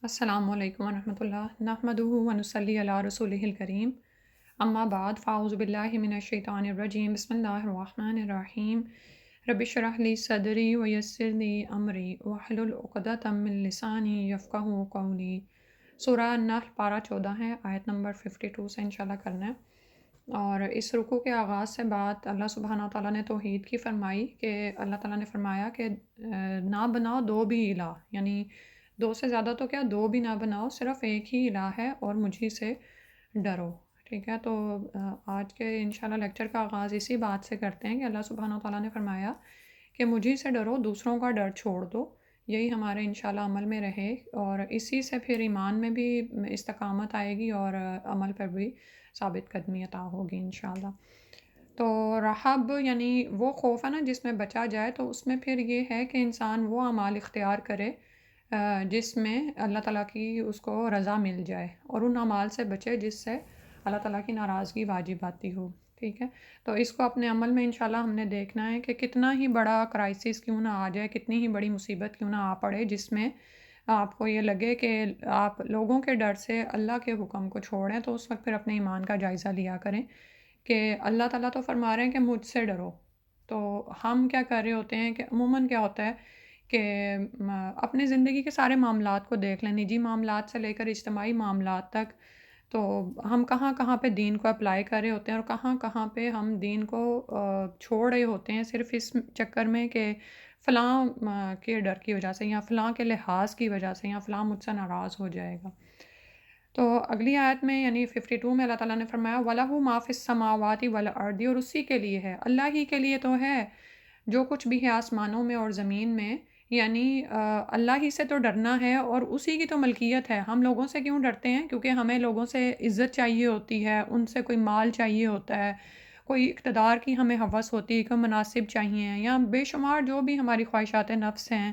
السلام علیکم ورحمۃ اللہ نحمدہ ونصلی علی رسولہ الکریم اما بعد فاعوذ باللہ من الشیطان الرجیم بسم اللہ الرحمن الرحیم رب اشرح لی صدری ویسر لی امری واحلل عقدۃ من لسانی یفقہوا قولی۔ سورہ النحل پارہ 14 ہے، آیت نمبر 52 سے انشاءاللہ کرنا ہے۔ اور اس رکوع کے آغاز سے بعد اللہ سبحانہ تعالیٰ نے توحید کی فرمائی کہ اللہ تعالیٰ نے فرمایا کہ نہ بناؤ دو بھی الہ، یعنی دو سے زیادہ تو کیا دو بھی نہ بناؤ، صرف ایک ہی الہ ہے اور مجھی سے ڈرو۔ ٹھیک ہے، تو آج کے انشاءاللہ لیکچر کا آغاز اسی بات سے کرتے ہیں کہ اللہ سبحانہ تعالیٰ نے فرمایا کہ مجھی سے ڈرو، دوسروں کا ڈر چھوڑ دو، یہی ہمارے انشاءاللہ عمل میں رہے اور اسی سے پھر ایمان میں بھی استقامت آئے گی اور عمل پر بھی ثابت قدمی عطا ہوگی انشاءاللہ۔ تو رہب یعنی وہ خوف ہے نا جس میں بچا جائے، تو اس میں پھر یہ ہے کہ انسان وہ اعمال اختیار کرے جس میں اللہ تعالیٰ کی اس کو رضا مل جائے، اور ان اعمال سے بچے جس سے اللہ تعالیٰ کی ناراضگی واجب آتی ہو۔ ٹھیک ہے، تو اس کو اپنے عمل میں انشاءاللہ ہم نے دیکھنا ہے کہ کتنا ہی بڑا کرائسس کیوں نہ آ جائے، کتنی ہی بڑی مصیبت کیوں نہ آ پڑے، جس میں آپ کو یہ لگے کہ آپ لوگوں کے ڈر سے اللہ کے حکم کو چھوڑیں، تو اس وقت پھر اپنے ایمان کا جائزہ لیا کریں کہ اللہ تعالیٰ تو فرما رہے ہیں کہ مجھ سے ڈرو، تو ہم کیا کر رہے ہوتے ہیں کہ عموماً کیا ہوتا ہے کہ اپنے زندگی کے سارے معاملات کو دیکھ لیں، نجی معاملات سے لے کر اجتماعی معاملات تک، تو ہم کہاں کہاں پہ دین کو اپلائی کر رہے ہوتے ہیں اور کہاں کہاں پہ ہم دین کو چھوڑ رہے ہوتے ہیں صرف اس چکر میں کہ فلاں کے ڈر کی وجہ سے یا فلاں کے لحاظ کی وجہ سے یا فلاں مجھ سے ناراض ہو جائے گا۔ تو اگلی آیت میں یعنی 52 میں اللہ تعالیٰ نے فرمایا وَلَهُ مَا فِي السَّمَاوَاتِ وَالْأَرْضِ، اور اسی کے لیے ہے، اللہ ہی کے لیے تو ہے جو کچھ بھی ہے آسمانوں میں اور زمین میں، یعنی اللہ ہی سے تو ڈرنا ہے اور اسی کی تو ملکیت ہے۔ ہم لوگوں سے کیوں ڈرتے ہیں؟ کیونکہ ہمیں لوگوں سے عزت چاہیے ہوتی ہے، ان سے کوئی مال چاہیے ہوتا ہے، کوئی اقتدار کی ہمیں ہوس ہوتی ہے، کوئی مناصب چاہیے، یا بے شمار جو بھی ہماری خواہشات نفس ہیں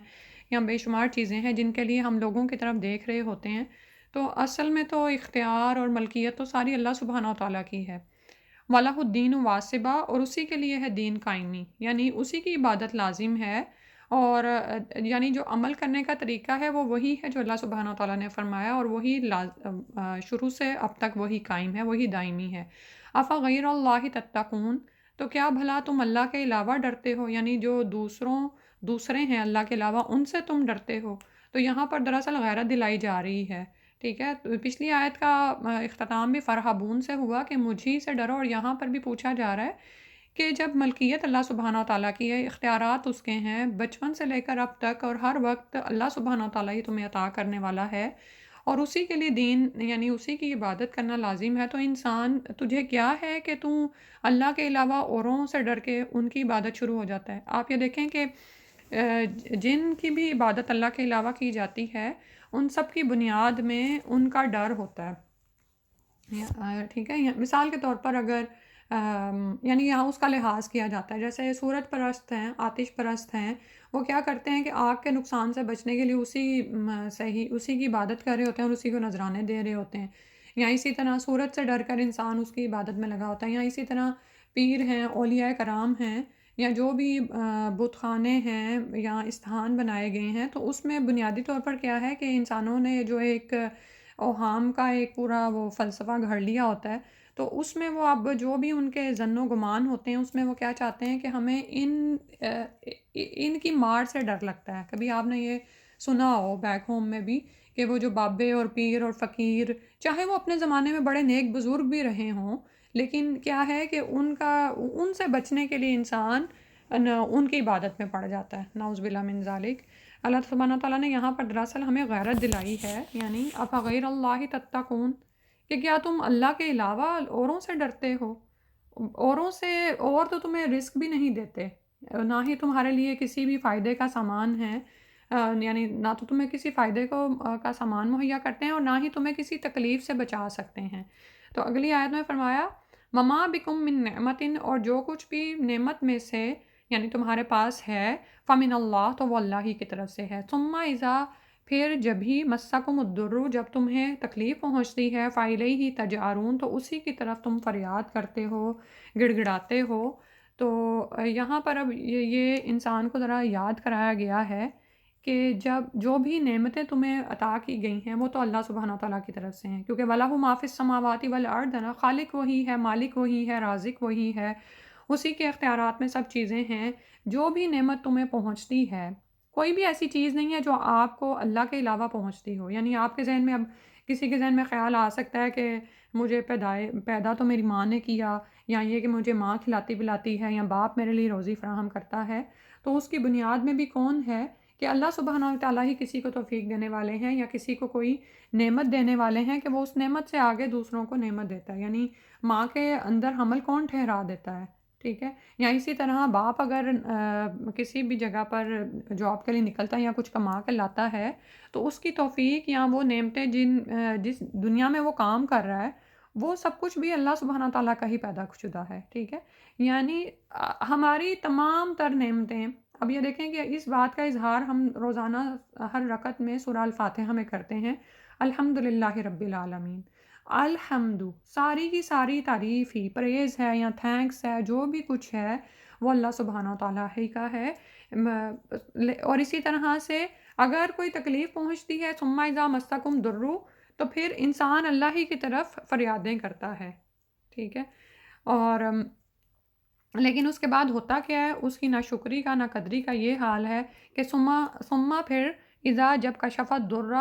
یا بے شمار چیزیں ہیں جن کے لیے ہم لوگوں کی طرف دیکھ رہے ہوتے ہیں۔ تو اصل میں تو اختیار اور ملکیت تو ساری اللہ سبحانہ و تعالیٰ کی ہے۔ وَلَهُ الدِّينُ وَاصِبًا، اور اسی کے لیے ہے دین قائمی، یعنی اسی کی عبادت لازم ہے، اور یعنی جو عمل کرنے کا طریقہ ہے وہ وہی ہے جو اللہ سبحانہ و تعالیٰ نے فرمایا، اور وہی شروع سے اب تک وہی قائم ہے، وہی دائمی ہے۔ أَفَغَيْرَ اللَّهِ تَتَّقُونَ، تو کیا بھلا تم اللہ کے علاوہ ڈرتے ہو، یعنی جو دوسرے ہیں اللہ کے علاوہ ان سے تم ڈرتے ہو۔ تو یہاں پر دراصل غیرت دلائی جا رہی ہے۔ ٹھیک ہے، تو پچھلی آیت کا اختتام بھی فرحبون سے ہوا کہ مجھی سے ڈرو، اور یہاں پر بھی پوچھا جا رہا ہے کہ جب ملکیت اللہ سبحانہ و تعالیٰ کی ہے، اختیارات اس کے ہیں بچپن سے لے کر اب تک، اور ہر وقت اللہ سبحانہ و تعالیٰ ہی تمہیں عطا کرنے والا ہے، اور اسی کے لیے دین یعنی اسی کی عبادت کرنا لازم ہے، تو انسان تجھے کیا ہے کہ تو اللہ کے علاوہ اوروں سے ڈر کے ان کی عبادت شروع ہو جاتا ہے۔ آپ یہ دیکھیں کہ جن کی بھی عبادت اللہ کے علاوہ کی جاتی ہے ان سب کی بنیاد میں ان کا ڈر ہوتا ہے۔ ٹھیک ہے، مثال کے طور پر اگر یعنی یہاں اس کا لحاظ کیا جاتا ہے، جیسے سورج پرست ہیں، آتش پرست ہیں، وہ کیا کرتے ہیں کہ آگ کے نقصان سے بچنے کے لیے اسی کی عبادت کر رہے ہوتے ہیں اور اسی کو نذرانے دے رہے ہوتے ہیں، یا اسی طرح سورج سے ڈر کر انسان اس کی عبادت میں لگا ہوتا ہے، یا اسی طرح پیر ہیں، اولیاء کرام ہیں، یا جو بھی بت خانے ہیں یا استھان بنائے گئے ہیں، تو اس میں بنیادی طور پر کیا ہے کہ انسانوں نے جو ایک اوہام کا ایک پورا وہ فلسفہ گھڑ لیا ہوتا ہے، تو اس میں وہ اب جو بھی ان کے ظن و گمان ہوتے ہیں اس میں وہ کیا چاہتے ہیں کہ ہمیں ان کی مار سے ڈر لگتا ہے۔ کبھی آپ نے یہ سنا ہو بیک ہوم میں بھی کہ وہ جو بابے اور پیر اور فقیر، چاہے وہ اپنے زمانے میں بڑے نیک بزرگ بھی رہے ہوں، لیکن کیا ہے کہ ان سے بچنے کے لیے انسان ان کی عبادت میں پڑ جاتا ہے، نعوذ باللہ من ذالک۔ اللہ سبحانہ تعالیٰ نے یہاں پر دراصل ہمیں غیرت دلائی ہے، یعنی افغیر اللہ تتقون، کہ کیا تم اللہ کے علاوہ اوروں سے ڈرتے ہو؟ اوروں سے، اور تو تمہیں رزق بھی نہیں دیتے، نہ ہی تمہارے لیے کسی بھی فائدے کا سامان ہے، یعنی نہ تو تمہیں کسی فائدے کا سامان مہیا کرتے ہیں اور نہ ہی تمہیں کسی تکلیف سے بچا سکتے ہیں۔ تو اگلی آیت میں فرمایا وما بکم من نعمت، اور جو کچھ بھی نعمت میں سے یعنی تمہارے پاس ہے، فمن اللہ، تو وہ اللہ ہی کی طرف سے ہے، ثم اذا، پھر جب ہی مسکم الضر، جب تمہیں تکلیف پہنچتی ہے، فالیہ تجارون، تو اسی کی طرف تم فریاد کرتے ہو، گڑ گڑاتے ہو۔ تو یہاں پر اب یہ انسان کو ذرا یاد کرایا گیا ہے کہ جب جو بھی نعمتیں تمہیں عطا کی گئی ہیں وہ تو اللہ سبحانہ وتعالیٰ کی طرف سے ہیں، کیونکہ وَلَهُ مَا فِی السَّمَاوَاتِ وَالْأَرْضِ ہے نا، خالق وہی ہے، مالک وہی ہے، رازق وہی ہے، اسی کے اختیارات میں سب چیزیں ہیں۔ جو بھی نعمت تمہیں پہنچتی ہے، کوئی بھی ایسی چیز نہیں ہے جو آپ کو اللہ کے علاوہ پہنچتی ہو، یعنی آپ کے ذہن میں اب کسی کے ذہن میں خیال آ سکتا ہے کہ مجھے پیدا تو میری ماں نے کیا، یا یہ کہ مجھے ماں کھلاتی پلاتی ہے، یا باپ میرے لیے روزی فراہم کرتا ہے، تو اس کی بنیاد میں بھی کون ہے کہ اللہ سبحانہ وتعالیٰ ہی کسی کو توفیق دینے والے ہیں، یا کسی کو کوئی نعمت دینے والے ہیں کہ وہ اس نعمت سے آگے دوسروں کو نعمت دیتا ہے، یعنی ماں کے اندر حمل کون ٹھہرا دیتا ہے، ٹھیک ہے؟ یا اسی طرح باپ اگر کسی بھی جگہ پر جاب کے لیے نکلتا ہے یا کچھ کما کے لاتا ہے، تو اس کی توفیق یا وہ نعمتیں جس دنیا میں وہ کام کر رہا ہے، وہ سب کچھ بھی اللہ سبحانہ تعالیٰ کا ہی پیدا شدہ ہے، ٹھیک ہے؟ یعنی ہماری تمام تر نعمتیں، اب یہ دیکھیں کہ اس بات کا اظہار ہم روزانہ ہر رکعت میں سورہ الفاتحہ میں کرتے ہیں، الحمد للہ رب العالمین۔ الحمد، ساری کی ساری تعریف ہی، پریز ہے یا تھینکس ہے، جو بھی کچھ ہے وہ اللہ سبحانہ تعالیٰ ہی کا ہے۔ اور اسی طرح سے اگر کوئی تکلیف پہنچتی ہے، ثم اذا مسکم ضر، تو پھر انسان اللہ ہی کی طرف فریادیں کرتا ہے، ٹھیک ہے؟ اور لیکن اس کے بعد ہوتا کیا ہے، اس کی نہ شکری کا نہ قدری کا یہ حال ہے کہ ثم پھر اذا جب کشف الضر،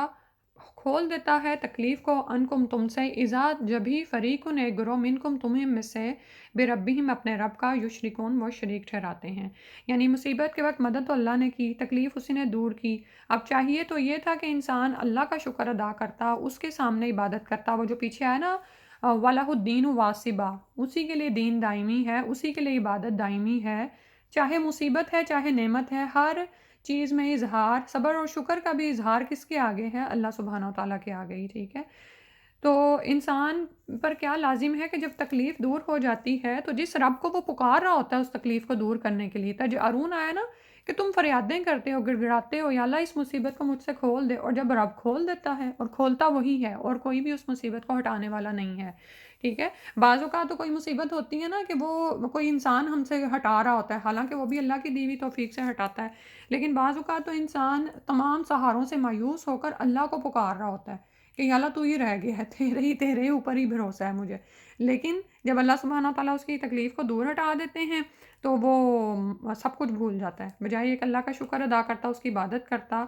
کھول دیتا ہے تکلیف کو، انکم تم سے، اذا جبھی فریقن ایک گروہ، منکم تمہیں میں سے، بربہم اپنے رب کا، یشرکون وہ شریک ٹھہراتے ہیں، یعنی مصیبت کے وقت مدد تو اللہ نے کی، تکلیف اسی نے دور کی، اب چاہیے تو یہ تھا کہ انسان اللہ کا شکر ادا کرتا، اس کے سامنے عبادت کرتا، وہ جو پیچھے آیا نا وَلَهُ الدِّينُ وَاصِبًا، اسی کے لیے دین دائمی ہے، اسی کے لیے عبادت دائمی ہے، چاہے مصیبت ہے چاہے نعمت ہے، ہر چیز میں اظہار صبر اور شکر کا بھی اظہار کس کے آگے ہے؟ اللہ سبحانہ و تعالیٰ کے آگے ہی، ٹھیک ہے؟ تو انسان پر کیا لازم ہے کہ جب تکلیف دور ہو جاتی ہے تو جس رب کو وہ پکار رہا ہوتا ہے اس تکلیف کو دور کرنے کے لیے، تجارون آیا نا کہ تم فریادیں کرتے ہو، گڑ گڑاتے ہو، یا اللہ اس مصیبت کو مجھ سے کھول دے، اور جب رب کھول دیتا ہے، اور کھولتا وہی ہے اور کوئی بھی اس مصیبت کو ہٹانے والا نہیں ہے، ٹھیک ہے؟ بعض اوقات تو کوئی مصیبت ہوتی ہے نا کہ وہ کوئی انسان ہم سے ہٹا رہا ہوتا ہے، حالانکہ وہ بھی اللہ کی دی ہوئی توفیق سے ہٹاتا ہے، لیکن بعض اوقات تو انسان تمام سہاروں سے مایوس ہو کر اللہ کو پکار رہا ہوتا ہے کہ یا اللہ تو ہی رہ گیا ہے، تیرے اوپر ہی بھروسہ ہے مجھے، لیکن جب اللہ سبحانہ تعالیٰ اس کی تکلیف کو دور ہٹا دیتے ہیں تو وہ سب کچھ بھول جاتا ہے، بجائے ایک اللہ کا شکر ادا کرتا، اس کی عبادت کرتا،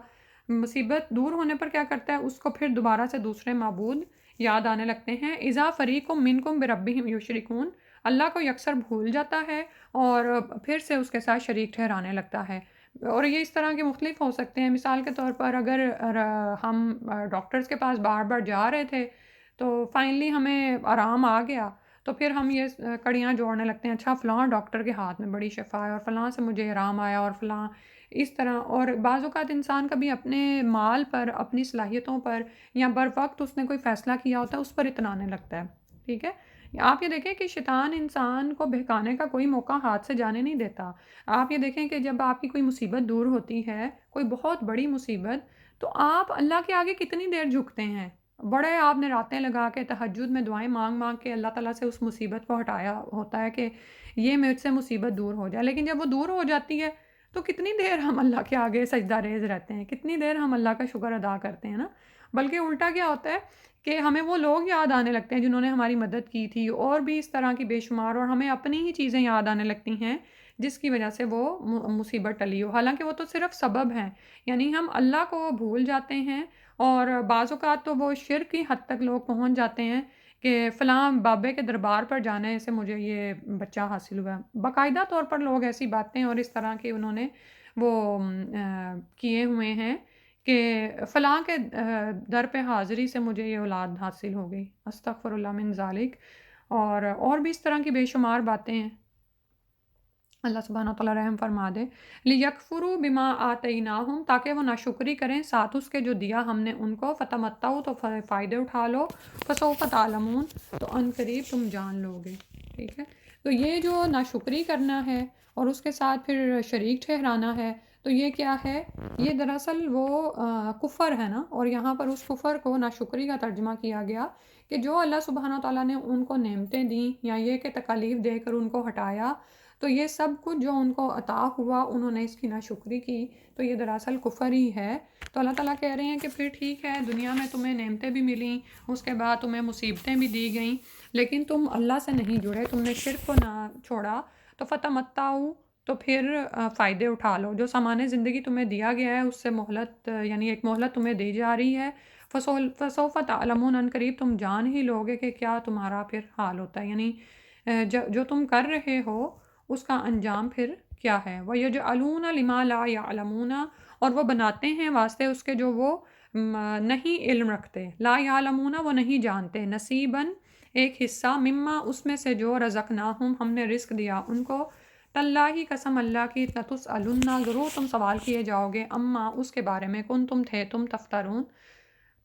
مصیبت دور ہونے پر کیا کرتا ہے، اس کو پھر دوبارہ سے دوسرے معبود یاد آنے لگتے ہیں، اذا فریقم منکم بربہم یشرکون، اللہ کو یکسر بھول جاتا ہے اور پھر سے اس کے ساتھ شریک ٹھہرانے لگتا ہے، اور یہ اس طرح کے مختلف ہو سکتے ہیں، مثال کے طور پر اگر ہم ڈاکٹرز کے پاس بار بار جا رہے تھے تو فائنلی ہمیں آرام آ گیا، تو پھر ہم یہ کڑیاں جوڑنے لگتے ہیں، اچھا فلاں ڈاکٹر کے ہاتھ میں بڑی شفا ہے اور فلاں سے مجھے آرام آیا اور فلاں اس طرح، اور بعض اوقات انسان کبھی اپنے مال پر، اپنی صلاحیتوں پر، یا بر وقت اس نے کوئی فیصلہ کیا ہوتا ہے اس پر اتنانے لگتا ہے، ٹھیک ہے؟ آپ یہ دیکھیں کہ شیطان انسان کو بہکانے کا کوئی موقع ہاتھ سے جانے نہیں دیتا، آپ یہ دیکھیں کہ جب آپ کی کوئی مصیبت دور ہوتی ہے، کوئی بہت بڑی مصیبت، تو آپ اللہ کے آگے کتنی دیر جھکتے ہیں، بڑے آپ نے راتیں لگا کے تہجد میں دعائیں مانگ مانگ کے اللہ تعالیٰ سے اس مصیبت کو ہٹایا ہوتا ہے کہ یہ مجھ سے مصیبت دور ہو جائے، لیکن جب وہ دور ہو جاتی ہے تو کتنی دیر ہم اللہ کے آگے سجدہ ریز رہتے ہیں، کتنی دیر ہم اللہ کا شکر ادا کرتے ہیں نا، بلکہ الٹا کیا ہوتا ہے کہ ہمیں وہ لوگ یاد آنے لگتے ہیں جنہوں نے ہماری مدد کی تھی، اور بھی اس طرح کی بے شمار، اور ہمیں اپنی ہی چیزیں یاد آنے لگتی ہیں جس کی وجہ سے وہ مصیبت ٹلی ہو، حالانکہ وہ تو صرف سبب ہیں، یعنی ہم اللہ کو بھول جاتے ہیں، اور بعض اوقات تو وہ شرک کی حد تک لوگ پہنچ جاتے ہیں کہ فلاں بابے کے دربار پر جانے سے مجھے یہ بچہ حاصل ہوا، باقاعدہ طور پر لوگ ایسی باتیں اور اس طرح کے انہوں نے وہ کیے ہوئے ہیں کہ فلاں کے در پہ حاضری سے مجھے یہ اولاد حاصل ہو گئی، استغفر اللہ من ذالک، اور بھی اس طرح کی بے شمار باتیں ہیں، اللہ سبحانہ تعالیٰ رحم فرما دے، لیکفروا بما آتیناہم، تاکہ وہ ناشکری کریں ساتھ اس کے جو دیا ہم نے ان کو، فتمتعوا تو فائدے اٹھا لو، فسوف تعلمون تو ان قریب تم جان لو گے، ٹھیک ہے؟ تو یہ جو ناشکری کرنا ہے اور اس کے ساتھ پھر شریک ٹھہرانا ہے، تو یہ کیا ہے؟ یہ دراصل وہ کفر ہے نا، اور یہاں پر اس کفر کو ناشکری کا ترجمہ کیا گیا کہ جو اللہ سبحانہ تعالیٰ نے ان کو نعمتیں دیں یا یہ کہ تکالیف دے کر ان کو ہٹایا، تو یہ سب کچھ جو ان کو عطا ہوا انہوں نے اس کی ناشکری کی، تو یہ دراصل کفر ہی ہے۔ تو اللہ تعالیٰ کہہ رہے ہیں کہ پھر ٹھیک ہے، دنیا میں تمہیں نعمتیں بھی ملیں، اس کے بعد تمہیں مصیبتیں بھی دی گئیں، لیکن تم اللہ سے نہیں جڑے، تم نے شرک کو نہ چھوڑا، تو فتمتعوا، تو پھر فائدے اٹھا لو، جو سامان زندگی تمہیں دیا گیا ہے اس سے مہلت، یعنی ایک مہلت تمہیں دی جا رہی ہے، فسوف تعلمون، ان قریب تم جان ہی لوگے کہ کیا تمہارا پھر حال ہوتا ہے، یعنی جو تم کر رہے ہو اس کا انجام پھر کیا ہے۔ وَيَجْعَلُونَ لِمَا لَا يَعْلَمُونَ، اور وہ بناتے ہیں واسطے اس کے جو وہ نہیں علم رکھتے، لا یعلمون، وہ نہیں جانتے، نصیباً، ایک حصہ، مما، اس میں سے جو رزقناہم، ہم نے رزق دیا ان کو، تاللہ، قسم اللہ کی، لتسألن، ضرور تم سوال کیے جاؤ گے، اما، اس کے بارے میں، کن تم تھے تم تفترون،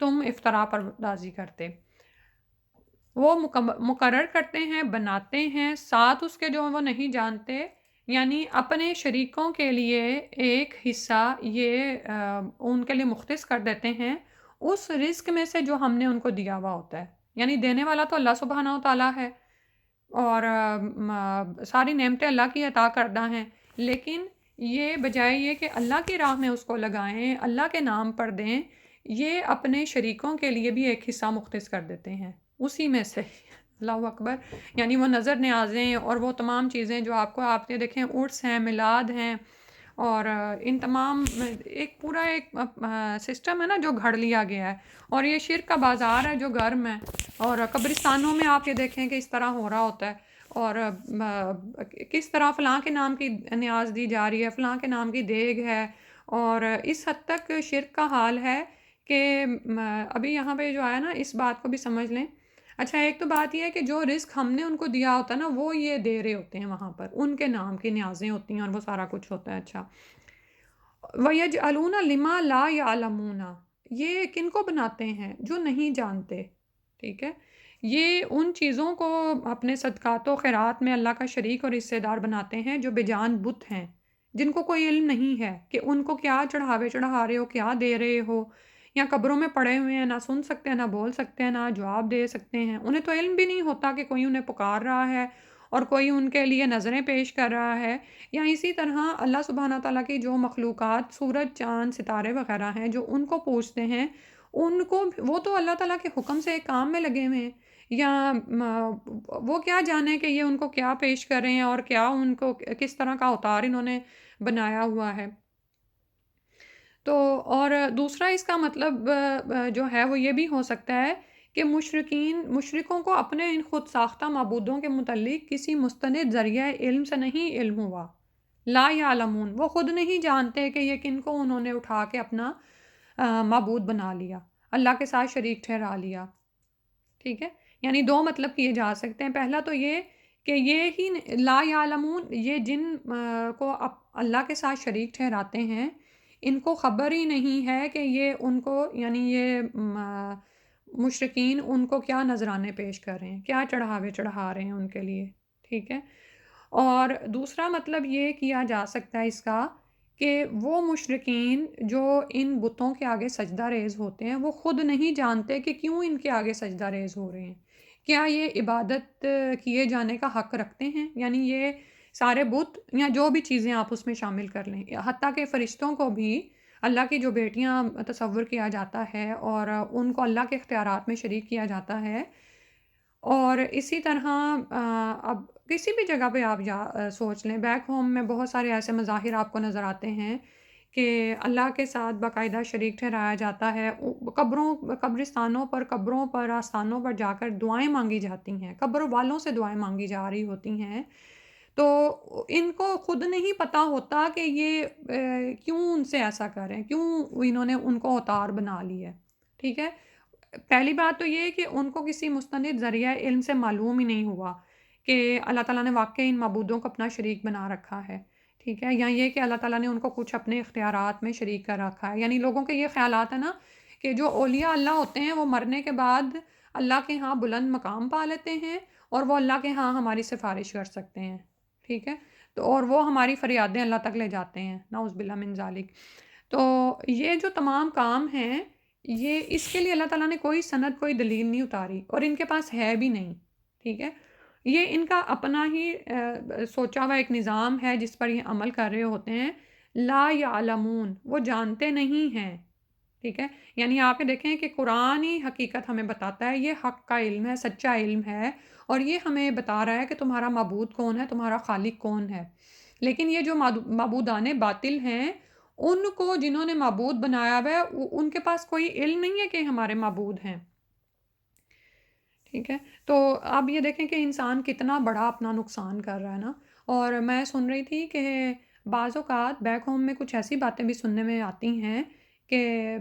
تم افطرا پردازی کرتے۔ وہ مقرر کرتے ہیں، بناتے ہیں، ساتھ اس کے جو وہ نہیں جانتے، یعنی اپنے شریکوں کے لیے ایک حصہ یہ ان کے لیے مختص کر دیتے ہیں اس رزق میں سے جو ہم نے ان کو دیا ہوا ہوتا ہے، یعنی دینے والا تو اللہ سبحانہ و تعالیٰ ہے، اور ساری نعمتیں اللہ کی عطا کردہ ہیں، لیکن یہ بجائے یہ کہ اللہ کی راہ میں اس کو لگائیں، اللہ کے نام پر دیں، یہ اپنے شریکوں کے لیے بھی ایک حصہ مختص کر دیتے ہیں اسی میں سے۔ اللہ اکبر، یعنی وہ نظر نیازیں اور وہ تمام چیزیں جو آپ نے دیکھیں، عرس ہیں، میلاد ہیں، اور ان تمام ایک پورا ایک سسٹم ہے نا جو گھڑ لیا گیا ہے، اور یہ شرک کا بازار ہے جو گرم ہے، اور قبرستانوں میں آپ یہ دیکھیں کہ اس طرح ہو رہا ہوتا ہے، اور کس طرح فلاں کے نام کی نیاز دی جا رہی ہے، فلاں کے نام کی دیگ ہے، اور اس حد تک شرک کا حال ہے کہ ابھی یہاں پہ جو آیا نا اس بات کو بھی سمجھ لیں۔ اچھا، ایک تو بات یہ ہے کہ جو رزق ہم نے ان کو دیا ہوتا ہے نا وہ یہ دے رہے ہوتے ہیں، وہاں پر ان کے نام کی نیازیں ہوتی ہیں اور وہ سارا کچھ ہوتا ہے۔ اچھا، وَيَجْعَلُونَ لِمَا لَا يَعْلَمُونَ، یہ کن کو بناتے ہیں؟ جو نہیں جانتے، ٹھیک ہے، یہ ان چیزوں کو اپنے صدقات و خیرات میں اللہ کا شریک اور حصے دار بناتے ہیں جو بجان بت ہیں، جن کو کوئی علم نہیں ہے کہ ان کو کیا چڑھاوے چڑھا رہے ہو، کیا دے رہے ہو، یا قبروں میں پڑے ہوئے ہیں، نہ سن سکتے ہیں، نہ بول سکتے ہیں، نہ جواب دے سکتے ہیں، انہیں تو علم بھی نہیں ہوتا کہ کوئی انہیں پکار رہا ہے اور کوئی ان کے لیے نظریں پیش کر رہا ہے، یا اسی طرح اللہ سبحانہ تعالیٰ کی جو مخلوقات، سورج، چاند، ستارے وغیرہ ہیں جو ان کو پوچھتے ہیں، ان کو وہ تو اللہ تعالیٰ کے حکم سے ایک کام میں لگے ہوئے ہیں، یا وہ کیا جانے کہ یہ ان کو کیا پیش کر رہے ہیں اور کیا ان کو کس طرح کا اوتار انہوں نے بنایا ہوا ہے۔ تو اور دوسرا اس کا مطلب جو ہے وہ یہ بھی ہو سکتا ہے کہ مشرکوں کو اپنے ان خود ساختہ معبودوں کے متعلق کسی مستند ذریعہ علم سے نہیں علم ہوا، لا یعلمون، وہ خود نہیں جانتے کہ یہ کن کو انہوں نے اٹھا کے اپنا معبود بنا لیا، اللہ کے ساتھ شریک ٹھہرا لیا، ٹھیک ہے، یعنی دو مطلب کیے جا سکتے ہیں۔ پہلا تو یہ کہ یہ ہی لا یعلمون، یہ جن کو اللہ کے ساتھ شریک ٹھہراتے ہیں، ان کو خبر ہی نہیں ہے کہ یہ ان کو، یعنی یہ مشرکین ان کو کیا نذرانے پیش کر رہے ہیں، کیا چڑھاوے چڑھا رہے ہیں ان کے لیے، ٹھیک ہے۔ اور دوسرا مطلب یہ کیا جا سکتا ہے اس کا کہ وہ مشرکین جو ان بتوں کے آگے سجدہ ریز ہوتے ہیں وہ خود نہیں جانتے کہ کیوں ان کے آگے سجدہ ریز ہو رہے ہیں، کیا یہ عبادت کیے جانے کا حق رکھتے ہیں، یعنی یہ سارے بت یا جو بھی چیزیں آپ اس میں شامل کر لیں، حتیٰ کہ فرشتوں کو بھی اللہ کی جو بیٹیاں تصور کیا جاتا ہے اور ان کو اللہ کے اختیارات میں شریک کیا جاتا ہے، اور اسی طرح اب کسی بھی جگہ پہ آپ سوچ لیں، بیک ہوم میں بہت سارے ایسے مظاہر آپ کو نظر آتے ہیں کہ اللہ کے ساتھ باقاعدہ شریک ٹھہرایا جاتا ہے، قبرستانوں پر، قبروں پر، آستانوں پر جا کر دعائیں مانگی جاتی ہیں، قبر والوں سے دعائیں مانگی جا رہی ہوتی ہیں، تو ان کو خود نہیں پتہ ہوتا کہ یہ کیوں ان سے ایسا کر رہے ہیں، کیوں انہوں نے ان کو اوتار بنا لیا ہے، ٹھیک ہے۔ پہلی بات تو یہ کہ ان کو کسی مستند ذریعہ علم سے معلوم ہی نہیں ہوا کہ اللہ تعالیٰ نے واقعی ان معبودوں کو اپنا شریک بنا رکھا ہے، ٹھیک ہے، یا یہ کہ اللہ تعالیٰ نے ان کو کچھ اپنے اختیارات میں شریک کر رکھا ہے، یعنی لوگوں کے یہ خیالات ہیں نا کہ جو اولیاء اللہ ہوتے ہیں وہ مرنے کے بعد اللہ کے ہاں بلند مقام پا لیتے ہیں اور وہ اللہ کے ہاں ہماری سفارش کر سکتے ہیں، ٹھیک ہے، تو اور وہ ہماری فریادیں اللہ تک لے جاتے ہیں، نعوذ باللہ من ذالک۔ تو یہ جو تمام کام ہیں، یہ اس کے لیے اللہ تعالیٰ نے کوئی سند، کوئی دلیل نہیں اتاری، اور ان کے پاس ہے بھی نہیں، ٹھیک ہے، یہ ان کا اپنا ہی سوچا ہوا ایک نظام ہے جس پر یہ عمل کر رہے ہوتے ہیں. لا یعلمون، وہ جانتے نہیں ہیں. ٹھیک ہے، یعنی آپ یہ دیکھیں کہ قرآن ہی حقیقت ہمیں بتاتا ہے، یہ حق کا علم ہے، سچا علم ہے، اور یہ ہمیں بتا رہا ہے کہ تمہارا معبود کون ہے، تمہارا خالق کون ہے. لیکن یہ جو معبودان باطل ہیں، ان کو جنہوں نے معبود بنایا ہوا ہے ان کے پاس کوئی علم نہیں ہے کہ ہمارے معبود ہیں. ٹھیک ہے، تو اب یہ دیکھیں کہ انسان کتنا بڑا اپنا نقصان کر رہا ہے نا. اور میں سن رہی تھی کہ بعض اوقات بیک ہوم میں کچھ ایسی باتیں بھی سننے میں آتی ہیں کہ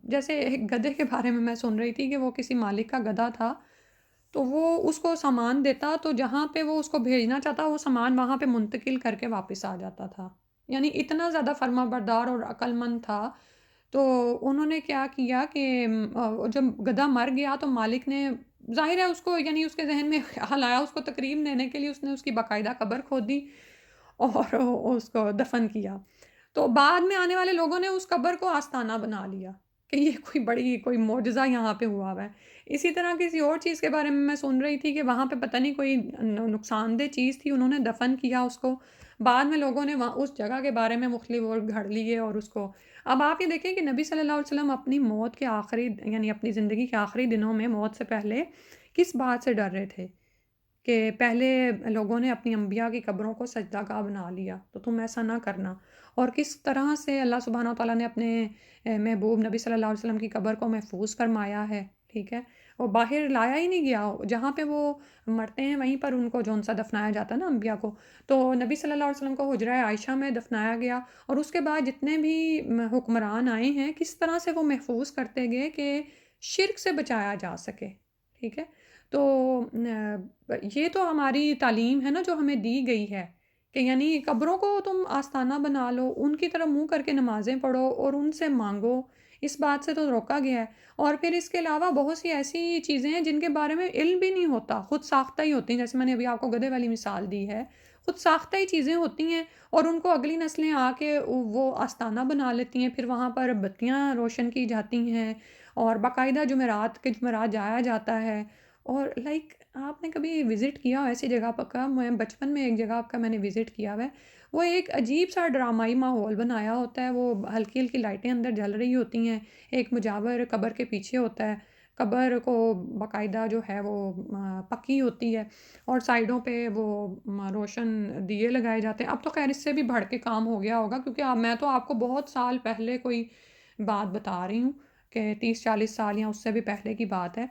جیسے ایک گدھے کے بارے میں سن رہی تھی کہ وہ کسی مالک کا گدھا تھا، تو وہ اس کو سامان دیتا تو جہاں پہ وہ اس کو بھیجنا چاہتا وہ سامان وہاں پہ منتقل کر کے واپس آ جاتا تھا. یعنی اتنا زیادہ فرما بردار اور عقل مند تھا. تو انہوں نے کیا کیا کہ جب گدھا مر گیا تو مالک نے، ظاہر ہے اس کو، یعنی اس کے ذہن میں خیال آیا، اس کو تکریم دینے کے لیے اس نے اس کی باقاعدہ قبر کھودی اور اس کو دفن کیا. تو بعد میں آنے والے لوگوں نے اس قبر کو آستانہ بنا لیا کہ یہ کوئی معجزہ یہاں پہ ہوا ہے. اسی طرح کسی اور چیز کے بارے میں سن رہی تھی کہ وہاں پہ پتہ نہیں کوئی نقصان دہ چیز تھی، انہوں نے دفن کیا اس کو. بعد میں لوگوں نے وہاں اس جگہ کے بارے میں مختلف اور گھڑ لیے اور اس کو. اب آپ یہ دیکھیں کہ نبی صلی اللہ علیہ وسلم اپنی موت کے آخری، یعنی اپنی زندگی کے آخری دنوں میں موت سے پہلے کس بات سے ڈر رہے تھے کہ پہلے لوگوں نے اپنی انبیاء کی قبروں کو سجدہ گاہ بنا لیا، تو تم ایسا نہ کرنا. اور کس طرح سے اللہ سبحانہ وتعالیٰ نے اپنے محبوب نبی صلی اللہ علیہ وسلم کی قبر کو محفوظ فرمایا ہے. ٹھیک ہے، وہ باہر لایا ہی نہیں گیا، جہاں پہ وہ مرتے ہیں وہیں پر ان کو جون سا دفنایا جاتا ہے نا انبیاء کو. تو نبی صلی اللہ علیہ وسلم کو حجرہ عائشہ میں دفنایا گیا، اور اس کے بعد جتنے بھی حکمران آئے ہیں کس طرح سے وہ محفوظ کرتے گئے کہ شرک سے بچایا جا سکے. ٹھیک ہے، تو یہ تو ہماری تعلیم ہے نا جو ہمیں دی گئی ہے کہ یعنی قبروں کو تم آستانہ بنا لو، ان کی طرف منہ کر کے نمازیں پڑھو اور ان سے مانگو. اس بات سے تو روکا گیا ہے. اور پھر اس کے علاوہ بہت سی ایسی چیزیں ہیں جن کے بارے میں علم بھی نہیں ہوتا، خود ساختہ ہی ہوتی ہیں. جیسے میں نے ابھی آپ کو گدھے والی مثال دی ہے، خود ساختہ ہی چیزیں ہوتی ہیں اور ان کو اگلی نسلیں آ کے وہ آستانہ بنا لیتی ہیں. پھر وہاں پر بتیاں روشن کی جاتی ہیں اور باقاعدہ جمعرات کے جمعرات جایا جاتا ہے. اور آپ نے کبھی وزٹ کیا ہو ایسی جگہ پر کا؟ میں بچپن میں ایک جگہ کا میں نے وزٹ کیا ہوا ہے. وہ ایک عجیب سا ڈرامائی ماحول بنایا ہوتا ہے، وہ ہلکی ہلکی لائٹیں اندر جل رہی ہوتی ہیں، ایک مجاور قبر کے پیچھے ہوتا ہے، قبر کو باقاعدہ جو ہے وہ پکی ہوتی ہے اور سائڈوں پہ وہ روشن دیے لگائے جاتے ہیں. اب تو خیر اس سے بھی بڑھ کے کام ہو گیا ہوگا، کیونکہ میں تو آپ کو بہت سال پہلے کوئی بات بتا رہی ہوں کہ 30-40 سال یا اس سے بھی پہلے کی بات ہے.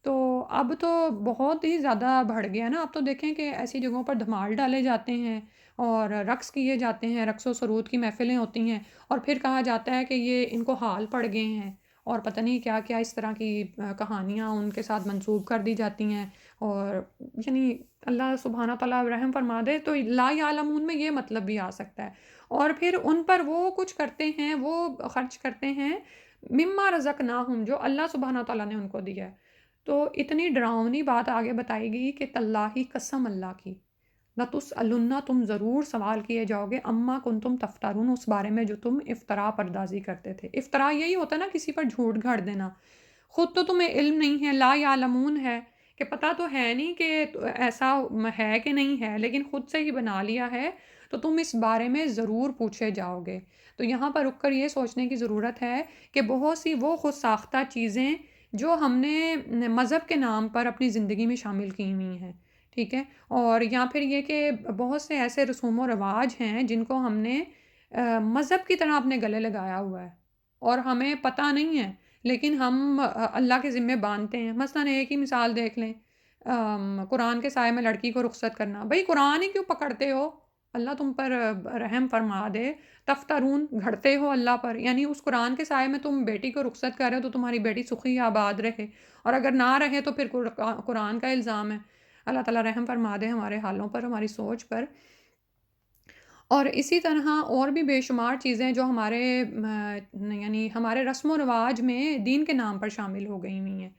تو اب تو بہت ہی زیادہ بڑھ گیا نا. اب تو دیکھیں کہ ایسی جگہوں پر دھمال ڈالے جاتے ہیں اور رقص کیے جاتے ہیں، رقص و سرود کی محفلیں ہوتی ہیں، اور پھر کہا جاتا ہے کہ یہ ان کو حال پڑ گئے ہیں اور پتہ نہیں کیا کیا اس طرح کی کہانیاں ان کے ساتھ منسوب کر دی جاتی ہیں. اور یعنی اللہ سبحانہ تعالیٰ رحم فرما دے، تو لا یعلمون میں یہ مطلب بھی آ سکتا ہے. اور پھر ان پر وہ کچھ کرتے ہیں، وہ خرچ کرتے ہیں مما رزقناہم، جو اللہ سبحانہ تعالیٰ نے ان کو دیا ہے. تو اتنی ڈراؤنی بات آگے بتائی گئی کہ تاللہ قسم اللہ کی، لَتُسْأَلُنَّ، تم ضرور سوال کیے جاؤ گے، اما کنتم تفترون، اس بارے میں جو تم افترا پردازی کرتے تھے. افترا یہی ہوتا ہے نا، کسی پر جھوٹ گھڑ دینا. خود تو تمہیں علم نہیں ہے، لا یعلمون ہے کہ پتہ تو ہے نہیں کہ ایسا ہے کہ نہیں ہے، لیکن خود سے ہی بنا لیا ہے، تو تم اس بارے میں ضرور پوچھے جاؤ گے. تو یہاں پر رک کر یہ سوچنے کی ضرورت ہے کہ بہت سی وہ خود ساختہ چیزیں جو ہم نے مذہب کے نام پر اپنی زندگی میں شامل کی ہوئی ہیں. ٹھیک ہے، اور یا پھر یہ کہ بہت سے ایسے رسوم و رواج ہیں جن کو ہم نے مذہب کی طرح اپنے گلے لگایا ہوا ہے اور ہمیں پتہ نہیں ہے، لیکن ہم اللہ کے ذمے باندھتے ہیں. مثلا ایک ہی مثال دیکھ لیں، قرآن کے سائے میں لڑکی کو رخصت کرنا. بھئی قرآن ہی کیوں پکڑتے ہو؟ اللہ تم پر رحم فرما دے. تفترون، گھڑتے ہو اللہ پر. یعنی اس قرآن کے سائے میں تم بیٹی کو رخصت کر رہے ہو تو تمہاری بیٹی سخی آباد رہے، اور اگر نہ رہے تو پھر قرآن کا الزام ہے. اللہ تعالیٰ رحم فرما دے ہمارے حالوں پر، ہماری سوچ پر. اور اسی طرح اور بھی بے شمار چیزیں جو ہمارے یعنی ہمارے رسم و رواج میں دین کے نام پر شامل ہو گئی ہوئی ہیں.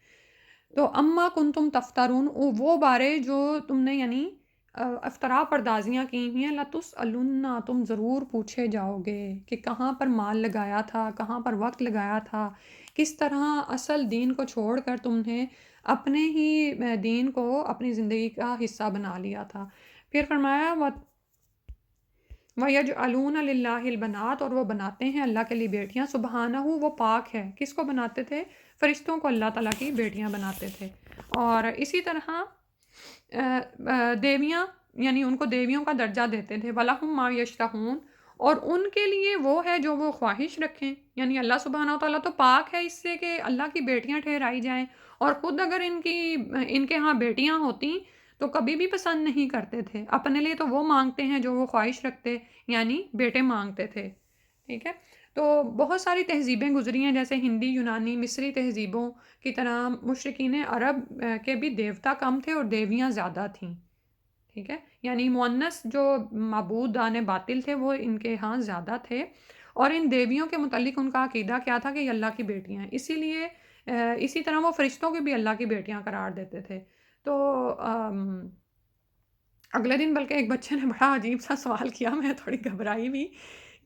تو اما کنتم تفترون، وہ بارے جو تم نے یعنی افطرا پردازیاں کی ہوئی ہیں، لَتُسْأَلُنَّ، تم ضرور پوچھے جاؤ گے کہ کہاں پر مال لگایا تھا، کہاں پر وقت لگایا تھا، کس طرح اصل دین کو چھوڑ کر تم نے اپنے ہی دین کو اپنی زندگی کا حصہ بنا لیا تھا۔ پھر فرمایا وَيَجْعَلُونَ لِلَّهِ الْبَنَاتِ، اور وہ بناتے ہیں اللہ کے لیے بیٹیاں، سبحانہ وہ پاک ہے۔ کس کو بناتے تھے؟ فرشتوں کو اللہ تعالیٰ کی بیٹیاں بناتے تھے۔ اور اسی طرح دیویاں، یعنی ان کو دیویوں کا درجہ دیتے تھے، وَلَهُم مَا يَشْتَهُونَ، اور ان کے لیے وہ ہے جو وہ خواہش رکھیں۔ یعنی اللہ سبحانہ وتعالیٰ تو پاک ہے اس سے کہ اللہ کی بیٹیاں ٹھہرائی جائیں، اور خود اگر ان کے ہاں بیٹیاں ہوتی تو کبھی بھی پسند نہیں کرتے تھے، اپنے لیے تو وہ مانگتے ہیں جو وہ خواہش رکھتے، یعنی بیٹے مانگتے تھے۔ ٹھیک ہے، تو بہت ساری تہذیبیں گزری ہیں، جیسے ہندی، یونانی، مصری تہذیبوں کی طرح مشرکین عرب کے بھی دیوتا کم تھے اور دیویاں زیادہ تھیں۔ ٹھیک ہے، یعنی مؤنث جو معبودان باطل تھے وہ ان کے ہاں زیادہ تھے، اور ان دیویوں کے متعلق ان کا عقیدہ کیا تھا کہ یہ اللہ کی بیٹیاں ہیں، اسی لیے اسی طرح وہ فرشتوں کی بھی اللہ کی بیٹیاں قرار دیتے تھے۔ تو اگلے دن بلکہ ایک بچے نے بڑا عجیب سا سوال کیا، میں تھوڑی گھبرائی بھی،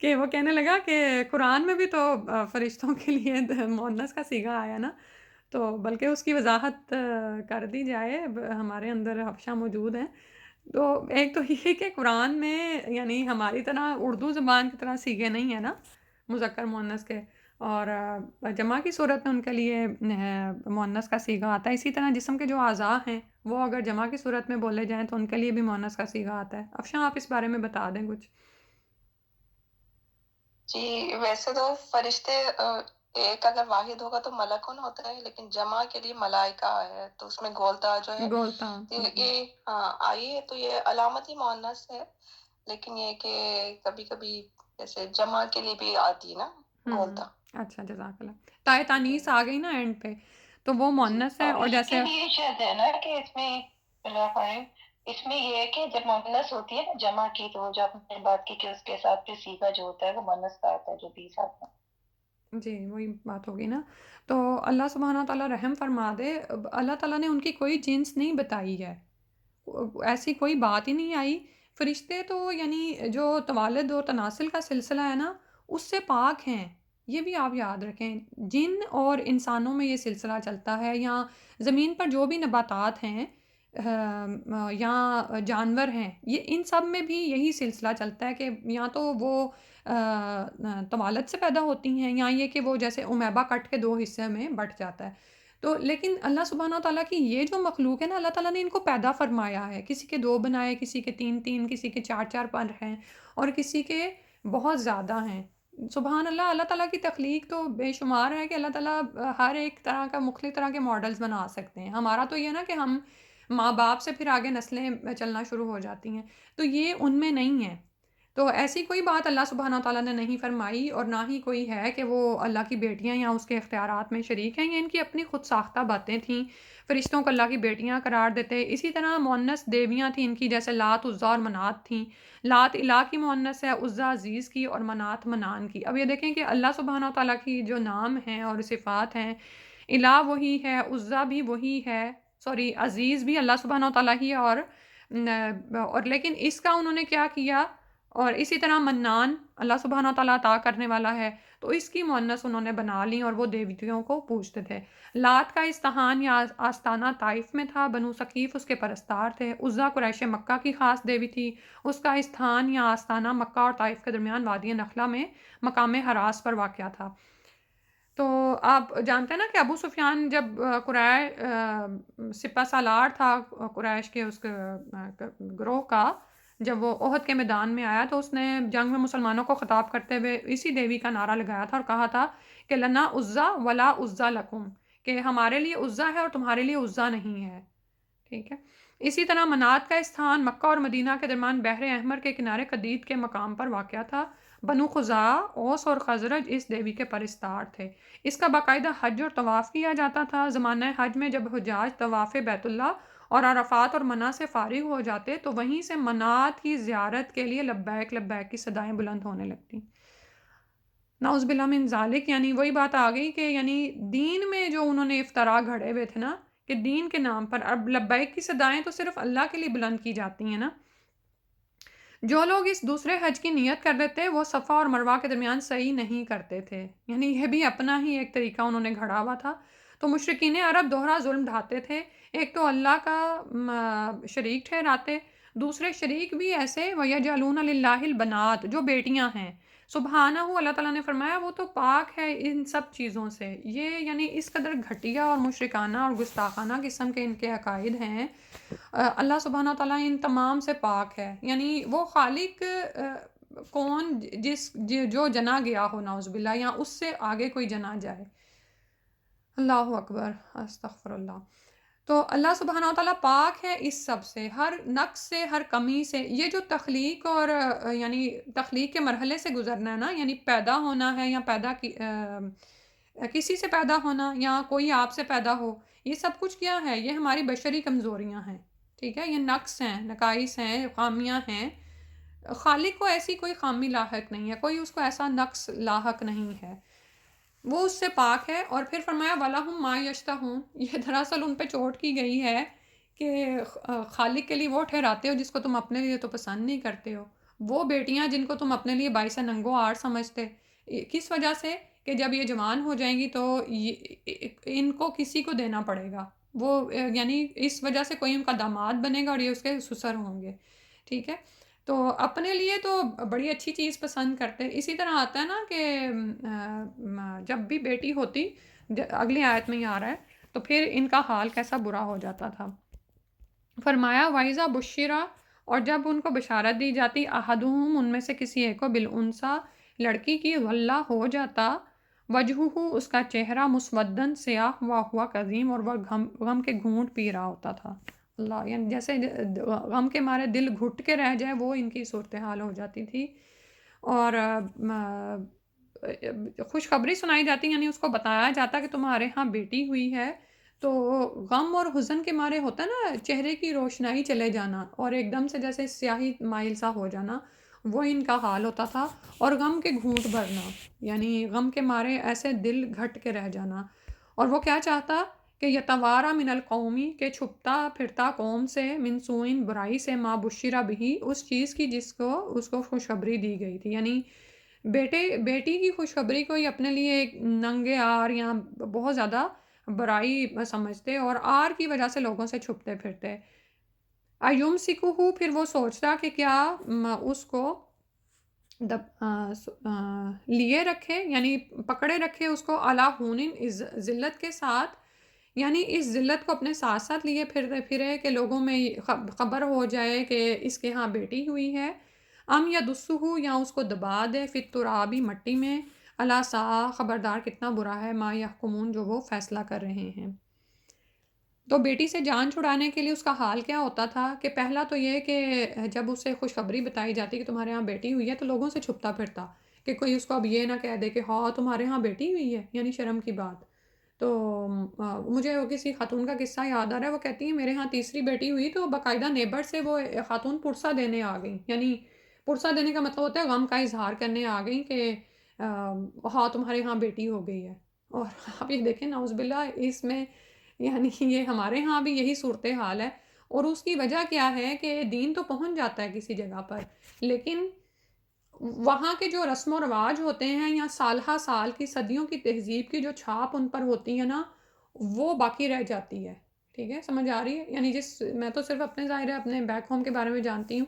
کہ وہ کہنے لگا کہ قرآن میں بھی تو فرشتوں کے لیے مؤنث کا صیغہ آیا نا، تو بلکہ اس کی وضاحت کر دی جائے، ہمارے اندر حبشہ موجود ہیں۔ تو ایک تو یہ کہ قرآن میں یعنی ہماری طرح اردو زبان کی طرح صیغے نہیں ہیں نا مذکر مؤنث کے، اور جمع کی صورت میں ان کے لیے مؤنث کا صیغہ آتا ہے۔ اسی طرح جسم کے جو اعضاء ہیں وہ اگر جمع کی صورت میں بولے جائیں تو ان کے لیے بھی مؤنث کا صیغہ آتا ہے۔ افشاں آپ اس بارے میں بتا دیں کچھ۔ جی، ویسے تو فرشتے ایک اگر واحد ہوگا تو ملکن ہوتا ہے، لیکن جمع کے لیے ملائکہ ہے، تو اس میں گولتا جو ہے گولتا یہ ہاں آئی ہے، تو یہ علامت ہی مؤنث ہے، لیکن یہ کہ کبھی کبھی جیسے جمع کے لیے بھی آتی ہے نا گولتا۔ اچھا، جزاک اللہ۔ تائے تانیث آ گئی نا اینڈ پہ تو وہ مؤنث ہے، اور اس جیسے کے لیے شاید ہے نا کہ اس میں یہ ہے کہ جب مؤنث ہوتی ہے نا جمع کی، تو جو آپ نے بات کی کہ اس کے ساتھ پھر صیغہ جو ہوتا ہے وہ مؤنث کا آتا ہے جو 20 آتا ہے۔ جی وہی بات ہوگی نا۔ تو اللہ سبحانہ تعالیٰ رحم فرما دے، اللہ تعالیٰ نے ان کی کوئی جنس نہیں بتائی ہے، ایسی کوئی بات ہی نہیں آئی۔ فرشتے تو یعنی جو توالد و تناسل کا سلسلہ ہے نا اس سے پاک ہیں، یہ بھی آپ یاد رکھیں۔ جن اور انسانوں میں یہ سلسلہ چلتا ہے، یا زمین پر جو بھی نباتات ہیں یا جانور ہیں، یہ ان سب میں بھی یہی سلسلہ چلتا ہے کہ یا تو وہ توالد سے پیدا ہوتی ہیں، یا یہ کہ وہ جیسے امیبا کٹ کے 2 حصے میں بٹ جاتا ہے۔ تو لیکن اللہ سبحانہ تعالیٰ کی یہ جو مخلوق ہے نا، اللہ تعالیٰ نے ان کو پیدا فرمایا ہے، کسی کے 2 بنائے، کسی کے 3 کسی کے 4 پر ہیں، اور کسی کے بہت زیادہ ہیں۔ سبحان اللہ، اللہ تعالیٰ کی تخلیق تو بے شمار ہے کہ اللہ تعالیٰ ہر ایک طرح کا مختلف طرح کے ماڈلز بنا سکتے ہیں۔ ہمارا تو یہ نا کہ ہم ماں باپ سے پھر آگے نسلیں چلنا شروع ہو جاتی ہیں، تو یہ ان میں نہیں ہے۔ تو ایسی کوئی بات اللہ سبحانہ تعالیٰ نے نہیں فرمائی، اور نہ ہی کوئی ہے کہ وہ اللہ کی بیٹیاں یا اس کے اختیارات میں شریک ہیں، یہ ان کی اپنی خود ساختہ باتیں تھیں۔ فرشتوں کو اللہ کی بیٹیاں قرار دیتے۔ اسی طرح مؤنث دیویاں تھیں ان کی، جیسے لات، عزیٰ اور منات تھیں۔ لات الہ کی مؤنث ہے، عزیٰ عزیز کی، اور منات منان کی۔ اب یہ دیکھیں کہ اللہ سبحانہ تعالیٰ کی جو نام ہیں اور صفات ہیں، الہ وہی ہے، عزیٰ بھی وہی ہے، عزیز بھی اللہ سبحانہ تعالیٰ ہی ہے، اور لیکن اس کا انہوں نے کیا کیا، اور اسی طرح منان اللہ سبحانہ تعالیٰ عطا کرنے والا ہے، تو اس کی مؤنث انہوں نے بنا لی اور وہ دیوتیوں کو پوجتے تھے۔ لات کا استحان یا آستانہ طائف میں تھا، بنو ثقیف اس کے پرستار تھے۔ عزیٰ قریش مکہ کی خاص دیوی تھی، اس کا استحان یا آستانہ مکہ اور طائف کے درمیان وادی نخلہ میں مقام حراس پر واقع تھا۔ تو آپ جانتے ہیں نا کہ ابو سفیان جب سپہ سالار تھا قریش کے اس گروہ کا، جب وہ احد کے میدان میں آیا تو اس نے جنگ میں مسلمانوں کو خطاب کرتے ہوئے اسی دیوی کا نعرہ لگایا تھا اور کہا تھا کہ لنا عزیٰ ولا عزیٰ لکم، کہ ہمارے لیے عزیٰ ہے اور تمہارے لیے عزیٰ نہیں ہے۔ ٹھیک ہے، اسی طرح منات کا استھان مکہ اور مدینہ کے درمیان بحر احمر کے کنارے قدید کے مقام پر واقع تھا۔ بنو خزاعہ، اوس اور خزرج اس دیوی کے پرستار تھے۔ اس کا باقاعدہ حج اور طواف کیا جاتا تھا۔ زمانہ حج میں جب حجاج طواف بیت اللہ اور عرفات اور منی سے فارغ ہو جاتے تو وہیں سے منات کی زیارت کے لیے لبیک لبیک کی صدائیں بلند ہونے لگتی۔ نعوذ باللہ من ذالک، یعنی وہی بات آ گئی کہ یعنی دین میں جو انہوں نے افتراء گھڑے ہوئے تھے نا کہ دین کے نام پر اب لبیک کی صدائیں تو صرف اللہ کے لیے بلند کی جاتی ہیں نا. جو لوگ اس دوسرے حج کی نیت کر دیتے وہ صفا اور مروہ کے درمیان صحیح نہیں کرتے تھے، یعنی یہ بھی اپنا ہی ایک طریقہ انہوں نے گھڑا ہوا تھا. تو مشرکین عرب دوہرا ظلم ڈھاتے تھے، ایک تو اللہ کا شریک ٹھہراتے، دوسرے شریک بھی ایسے وَيَجْعَلُونَ لِلَّهِ الْبَنَاتِ جو بیٹیاں ہیں. سبحانہ اللہ تعالیٰ نے فرمایا وہ تو پاک ہے ان سب چیزوں سے. یہ یعنی اس قدر گھٹیا اور مشرکانہ اور گستاخانہ قسم کے ان کے عقائد ہیں. اللہ سبحانہ تعالیٰ ان تمام سے پاک ہے، یعنی وہ خالق کون جو جنا گیا ہو نعوذ باللہ، یا اس سے آگے کوئی جنا جائے. اللہ اکبر، استغفر اللہ. تو اللہ سبحانہ وتعالیٰ پاک ہے اس سب سے، ہر نقص سے، ہر کمی سے. یہ جو تخلیق اور یعنی تخلیق کے مرحلے سے گزرنا ہے نا، یعنی پیدا ہونا ہے یا کسی سے پیدا ہونا یا کوئی آپ سے پیدا ہو، یہ سب کچھ کیا ہے؟ یہ ہماری بشری کمزوریاں ہیں، ٹھیک ہے، یہ نقص ہیں، نقائص ہیں، خامیاں ہیں. خالق کو ایسی کوئی خامی لاحق نہیں ہے، کوئی اس کو ایسا نقص لاحق نہیں ہے، وہ اس سے پاک ہے. اور پھر فرمایا وَلَهُم مَا يَشْتَهُونَ. یہ دراصل ان پہ چوٹ کی گئی ہے کہ خالق کے لیے وہ ٹھہراتے ہو جس کو تم اپنے لیے تو پسند نہیں کرتے ہو، وہ بیٹیاں جن کو تم اپنے لیے باعث ننگو آر سمجھتے. کس وجہ سے؟ کہ جب یہ جوان ہو جائیں گی تو ان کو کسی کو دینا پڑے گا، وہ یعنی اس وجہ سے کوئی ان کا داماد بنے گا اور یہ اس کے سسر ہوں گے، ٹھیک ہے. تو اپنے لیے تو بڑی اچھی چیز پسند کرتے. اسی طرح آتا ہے نا کہ جب بھی بیٹی ہوتی، اگلی آیت میں ہی آ رہا ہے، تو پھر ان کا حال کیسا برا ہو جاتا تھا. فرمایا وَإِذَا بُشِّرَ، اور جب ان کو بشارت دی جاتی، أَحَدُهُمْ ان میں سے کسی ایک کو، بِالْأُنثىٰ لڑکی کی، ظَلَّ ہو جاتا، وجہہ اس کا چہرہ، مسودن سیاہ، وَهُوَ کظیم اور وہ غم کے گھونٹ پی رہا ہوتا تھا. اللہ، یعنی جیسے غم کے مارے دل گھٹ کے رہ جائے، وہ ان کی صورتحال ہو جاتی تھی. اور خوشخبری سنائی جاتی، یعنی اس کو بتایا جاتا کہ تمہارے ہاں بیٹی ہوئی ہے. تو غم اور حزن کے مارے ہوتا ہے نا، چہرے کی روشنائی چلے جانا اور ایک دم سے جیسے سیاہی مائل سا ہو جانا، وہ ان کا حال ہوتا تھا. اور غم کے گھونٹ بھرنا، یعنی غم کے مارے ایسے دل گھٹ کے رہ جانا. اور وہ کیا چاہتا کہ یتوارا من القومی، کہ چھپتا پھرتا قوم سے، من سوئن برائی سے، ما بشرا بھی اس چیز کی جس کو اس کو خوشخبری دی گئی تھی. یعنی بیٹی کی خوشخبری کو یہ اپنے لیے ایک ننگے آر یا بہت زیادہ برائی سمجھتے اور آر کی وجہ سے لوگوں سے چھپتے پھرتے. ایوم سکوہو، پھر وہ سوچتا کہ کیا اس کو لیے رکھے، یعنی پکڑے رکھے اس کو، علی ہونن، ذلت کے ساتھ، یعنی اس ذلت کو اپنے ساتھ ساتھ لیے پھرے کہ لوگوں میں خبر ہو جائے کہ اس کے ہاں بیٹی ہوئی ہے. ام یا دسہو، یا اس کو دبا دے، فی الترابی، مٹی میں، الا سا، خبردار کتنا برا ہے، ما یحکمون، جو وہ فیصلہ کر رہے ہیں. تو بیٹی سے جان چھڑانے کے لیے اس کا حال کیا ہوتا تھا کہ پہلا تو یہ کہ جب اسے خوشخبری بتائی جاتی کہ تمہارے ہاں بیٹی ہوئی ہے تو لوگوں سے چھپتا پھرتا کہ کوئی اس کو اب یہ نہ کہہ دے کہ ہاں تمہارے ہاں بیٹی ہوئی ہے، یعنی شرم کی بات. تو مجھے وہ کسی خاتون کا قصہ یاد آ رہا ہے، وہ کہتی ہے میرے ہاں تیسری بیٹی ہوئی تو باقاعدہ نیبر سے وہ خاتون پرسہ دینے آ گئی. یعنی پرسہ دینے کا مطلب ہوتا ہے غم کا اظہار کرنے آ گئی کہ ہاں تمہارے ہاں بیٹی ہو گئی ہے. اور آپ یہ دیکھیں نعوذ باللہ، اس میں یعنی یہ ہمارے ہاں بھی یہی صورتحال ہے. اور اس کی وجہ کیا ہے کہ دین تو پہنچ جاتا ہے کسی جگہ پر، لیکن وہاں کے جو رسم و رواج ہوتے ہیں یا سالہ سال کی، صدیوں کی تہذیب کی جو چھاپ ان پر ہوتی ہے نا، وہ باقی رہ جاتی ہے. ٹھیک ہے، سمجھ آ رہی ہے؟ یعنی میں تو صرف اپنے ظاہر ہے اپنے بیک ہوم کے بارے میں جانتی ہوں.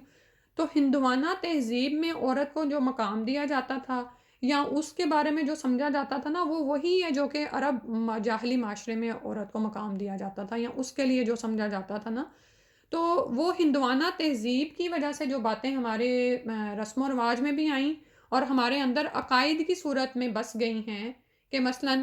تو ہندوانہ تہذیب میں عورت کو جو مقام دیا جاتا تھا یا اس کے بارے میں جو سمجھا جاتا تھا نا، وہ وہی ہے جو کہ عرب جاہلی معاشرے میں عورت کو مقام دیا جاتا تھا یا اس کے لیے جو سمجھا جاتا تھا نا. تو وہ ہندوانہ تہذیب کی وجہ سے جو باتیں ہمارے رسم و رواج میں بھی آئیں اور ہمارے اندر عقائد کی صورت میں بس گئی ہیں کہ مثلاً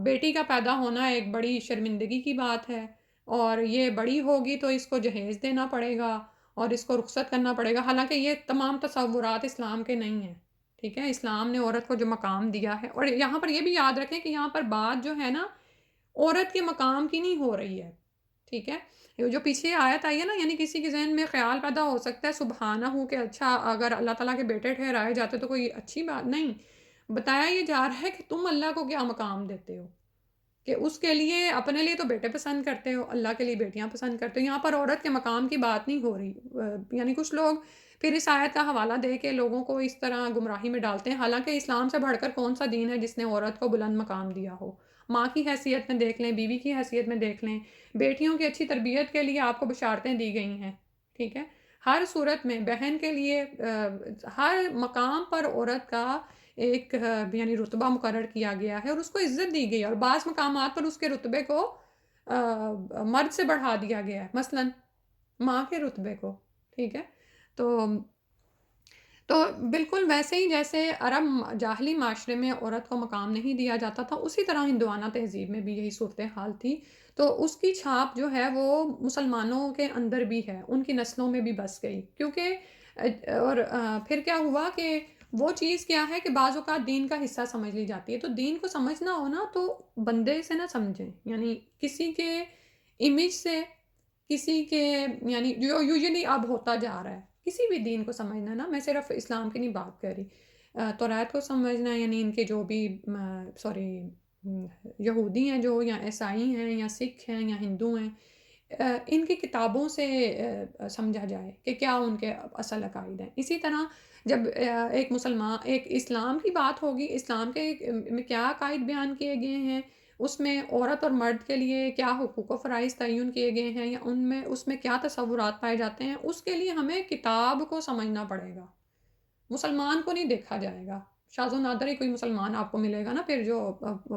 بیٹی کا پیدا ہونا ایک بڑی شرمندگی کی بات ہے اور یہ بڑی ہوگی تو اس کو جہیز دینا پڑے گا اور اس کو رخصت کرنا پڑے گا، حالانکہ یہ تمام تصورات اسلام کے نہیں ہیں. ٹھیک ہے، اسلام نے عورت کو جو مقام دیا ہے، اور یہاں پر یہ بھی یاد رکھیں کہ یہاں پر بات جو ہے نا عورت کے مقام کی نہیں ہو رہی ہے. ٹھیک ہے، جو پیچھے آیت آئی ہے نا، یعنی کسی کے ذہن میں خیال پیدا ہو سکتا ہے سبحانہ ہو کہ اچھا اگر اللہ تعالیٰ کے بیٹے ٹھہرائے جاتے تو کوئی اچھی بات نہیں. بتایا یہ جا رہا ہے کہ تم اللہ کو کیا مقام دیتے ہو، کہ اس کے لیے اپنے لیے تو بیٹے پسند کرتے ہو، اللہ کے لیے بیٹیاں پسند کرتے ہو. یہاں پر عورت کے مقام کی بات نہیں ہو رہی. یعنی کچھ لوگ پھر اس آیت کا حوالہ دے کے لوگوں کو اس طرح گمراہی میں ڈالتے ہیں، حالانکہ اسلام سے بڑھ کر کون سا دین ہے جس نے عورت کو بلند مقام دیا ہو. ماں کی حیثیت میں دیکھ لیں، بیوی کی حیثیت میں دیکھ لیں، بیٹیوں کی اچھی تربیت کے لیے آپ کو بشارتیں دی گئی ہیں. ٹھیک ہے، ہر صورت میں بہن کے لیے ہر مقام پر عورت کا ایک یعنی رتبہ مقرر کیا گیا ہے اور اس کو عزت دی گئی ہے، اور بعض مقامات پر اس کے رتبے کو مرد سے بڑھا دیا گیا ہے، مثلا ماں کے رتبے کو. ٹھیک ہے، تو بالکل ویسے ہی جیسے عرب جاہلی معاشرے میں عورت کو مقام نہیں دیا جاتا تھا، اسی طرح ہندوانہ تہذیب میں بھی یہی صورتحال تھی. تو اس کی چھاپ جو ہے وہ مسلمانوں کے اندر بھی ہے، ان کی نسلوں میں بھی بس گئی. کیونکہ اور پھر کیا ہوا کہ وہ چیز کیا ہے کہ بعض اوقات دین کا حصہ سمجھ لی جاتی ہے. تو دین کو سمجھنا ہو نا تو بندے سے نہ سمجھیں، یعنی کسی کے امیج سے، کسی کے یعنی جو یوزلی اب ہوتا جا رہا ہے، کسی بھی دین کو سمجھنا نا، میں صرف اسلام کی نہیں بات کر رہی، تورات کو سمجھنا، یعنی ان کے جو بھی یہودی ہیں جو، یا عیسائی ہیں یا سکھ ہیں یا ہندو ہیں، ان کی کتابوں سے سمجھا جائے کہ کیا ان کے اصل عقائد ہیں. اسی طرح جب ایک مسلمان، ایک اسلام کی بات ہوگی، اسلام کے میں کیا عقائد بیان کیے گئے ہیں، اس میں عورت اور مرد کے لیے کیا حقوق و فرائض تعین کیے گئے ہیں، یا اس میں کیا تصورات پائے جاتے ہیں، اس کے لیے ہمیں کتاب کو سمجھنا پڑے گا. مسلمان کو نہیں دیکھا جائے گا. شاذ و نادر ہی کوئی مسلمان آپ کو ملے گا نا پھر جو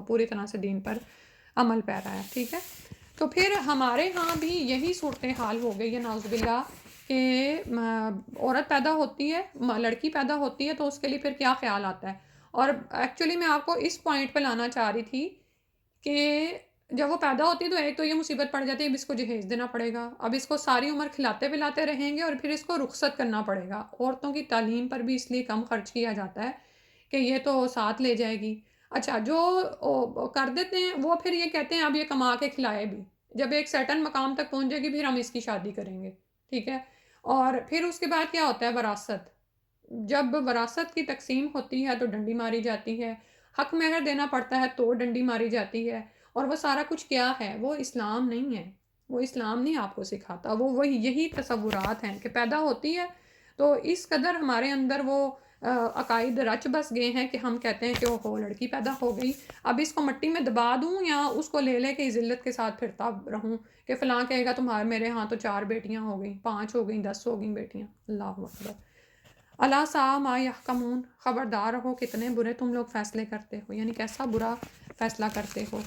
پوری طرح سے دین پر عمل پیرا ہے. ٹھیک ہے، تو پھر ہمارے ہاں بھی یہی صورتحال ہو گئی ہے نعوذ باللہ کہ عورت پیدا ہوتی ہے، لڑکی پیدا ہوتی ہے تو اس کے لیے پھر کیا خیال آتا ہے. اور ایکچولی میں آپ کو اس پوائنٹ پہ لانا چاہ رہی تھی کہ جب وہ پیدا ہوتی ہے تو ایک تو یہ مصیبت پڑ جاتی ہے، اب اس کو جہیز دینا پڑے گا، اب اس کو ساری عمر کھلاتے پلاتے رہیں گے، اور پھر اس کو رخصت کرنا پڑے گا. عورتوں کی تعلیم پر بھی اس لیے کم خرچ کیا جاتا ہے کہ یہ تو ساتھ لے جائے گی. اچھا، جو کر دیتے ہیں وہ پھر یہ کہتے ہیں اب یہ کما کے کھلائے بھی، جب ایک سرٹن مقام تک پہنچے گی پھر ہم اس کی شادی کریں گے. ٹھیک ہے، اور پھر اس کے بعد کیا ہوتا ہے، وراثت. جب وراثت کی تقسیم ہوتی ہے تو ڈنڈی ماری جاتی ہے، حق مہر دینا پڑتا ہے تو ڈنڈی ماری جاتی ہے. اور وہ سارا کچھ کیا ہے، وہ اسلام نہیں ہے، وہ اسلام نہیں آپ کو سکھاتا. وہ یہی تصورات ہیں کہ پیدا ہوتی ہے تو اس قدر ہمارے اندر وہ عقائد رچ بس گئے ہیں کہ ہم کہتے ہیں کہ وہ لڑکی پیدا ہو گئی، اب اس کو مٹی میں دبا دوں یا اس کو لے لے کے ذلت کے ساتھ پھرتا رہوں کہ فلاں کہے گا تمہارے میرے ہاں تو 4 بیٹیاں ہو گئیں، 5 ہو گئیں، 10 ہو گئیں بیٹیاں. اللہ اکبر. الا ساء ما یحکمون، خبردار رہو کتنے برے تم لوگ فیصلے کرتے ہو، یعنی کیسا برا فیصلہ کرتے ہو.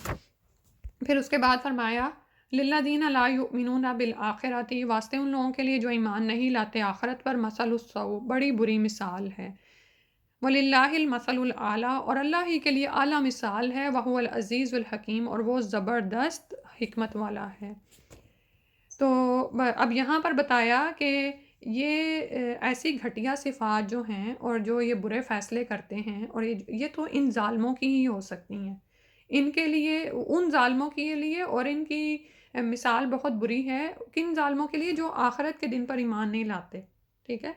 پھر اس کے بعد فرمایا للذین لا یؤمنون بالآخرۃ، واسطے ان لوگوں کے لیے جو ایمان نہیں لاتے آخرت پر، مثل السوء، بڑی بری مثال ہے. وَلِلَّهِ الْمَثَلُ الْأَعْلَىٰ، اور اللہ ہی کے لیے اعلیٰ مثال ہے. وَهُوَ الْعَزِيزُ الْحَكِيمُ، اور وہ زبردست حکمت والا ہے. تو اب یہاں پر بتایا کہ یہ ایسی گھٹیا صفات جو ہیں اور جو یہ برے فیصلے کرتے ہیں، اور یہ تو ان ظالموں کی ہی ہو سکتی ہیں، ان کے لیے، ان ظالموں کے لیے، اور ان کی مثال بہت بری ہے. کن ظالموں کے لیے؟ جو آخرت کے دن پر ایمان نہیں لاتے. ٹھیک ہے،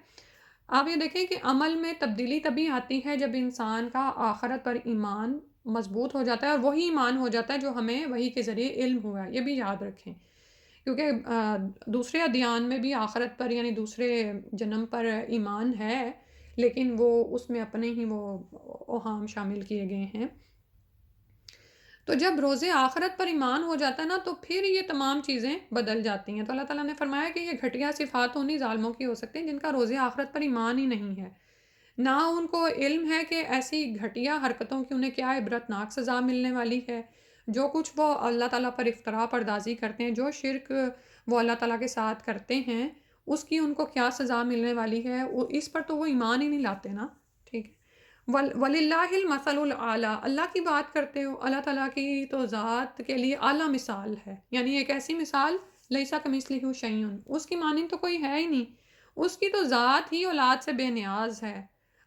آپ یہ دیکھیں کہ عمل میں تبدیلی تبھی آتی ہے جب انسان کا آخرت پر ایمان مضبوط ہو جاتا ہے، اور وہی ایمان ہو جاتا ہے جو ہمیں وحی کے ذریعے علم ہوا ہے. یہ بھی یاد رکھیں، کیونکہ دوسرے ادیان میں بھی آخرت پر یعنی دوسرے جنم پر ایمان ہے، لیکن وہ اس میں اپنے ہی وہ اوہام شامل کیے گئے ہیں. تو جب روز آخرت پر ایمان ہو جاتا ہے نا تو پھر یہ تمام چیزیں بدل جاتی ہیں. تو اللہ تعالیٰ نے فرمایا کہ یہ گھٹیا صفات انہی ظالموں کی ہو سکتی ہیں جن کا روز آخرت پر ایمان ہی نہیں ہے، نہ ان کو علم ہے کہ ایسی گھٹیا حرکتوں کی انہیں کیا عبرتناک سزا ملنے والی ہے. جو کچھ وہ اللہ تعالیٰ پر افتراء پردازی کرتے ہیں، جو شرک وہ اللہ تعالیٰ کے ساتھ کرتے ہیں، اس کی ان کو کیا سزا ملنے والی ہے، اس پر تو وہ ایمان ہی نہیں لاتے نا. ٹھیک ہے، وَلِلَّهِ الْمَثَلُ الْأَعْلَىٰ، اللہ کی بات کرتے ہو، اللہ تعالیٰ کی تو ذات کے لیے اعلیٰ مثال ہے. یعنی ایک ایسی مثال لَيْسَ كَمِثْلِهِ شَيْءٌ، اس کی مانند تو کوئی ہے ہی نہیں، اس کی تو ذات ہی اولاد سے بے نیاز ہے.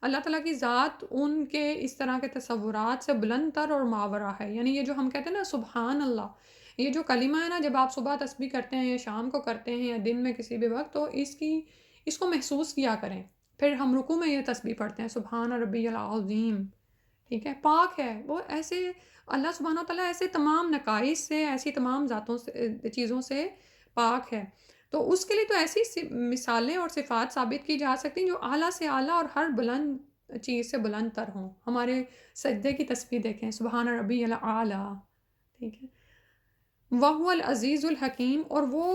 اللہ تعالیٰ کی ذات ان کے اس طرح کے تصورات سے بلند تر اور ماورا ہے. یعنی یہ جو ہم کہتے ہیں نا سبحان اللہ، یہ جو کلمہ ہے نا، جب آپ صبح تسبیح کرتے ہیں یا شام کو کرتے ہیں یا دن میں کسی بھی وقت، تو اس کو محسوس کیا کریں. پھر ہم رکوع میں یہ تسبیح پڑھتے ہیں سبحان ربی العظیم. ٹھیک ہے، پاک ہے وہ، ایسے اللہ سبحانہ و تعالیٰ ایسے تمام نقائص سے، ایسی تمام ذاتوں سے، چیزوں سے پاک ہے. تو اس کے لیے تو ایسی مثالیں اور صفات ثابت کی جا سکتی ہیں جو اعلیٰ سے اعلیٰ اور ہر بلند چیز سے بلند تر ہوں. ہمارے سجدے کی تسبیح دیکھیں، سبحان ربی الاعلیٰ، ٹھیک ہے. وَهُوَ العزیز الحکیم، اور وہ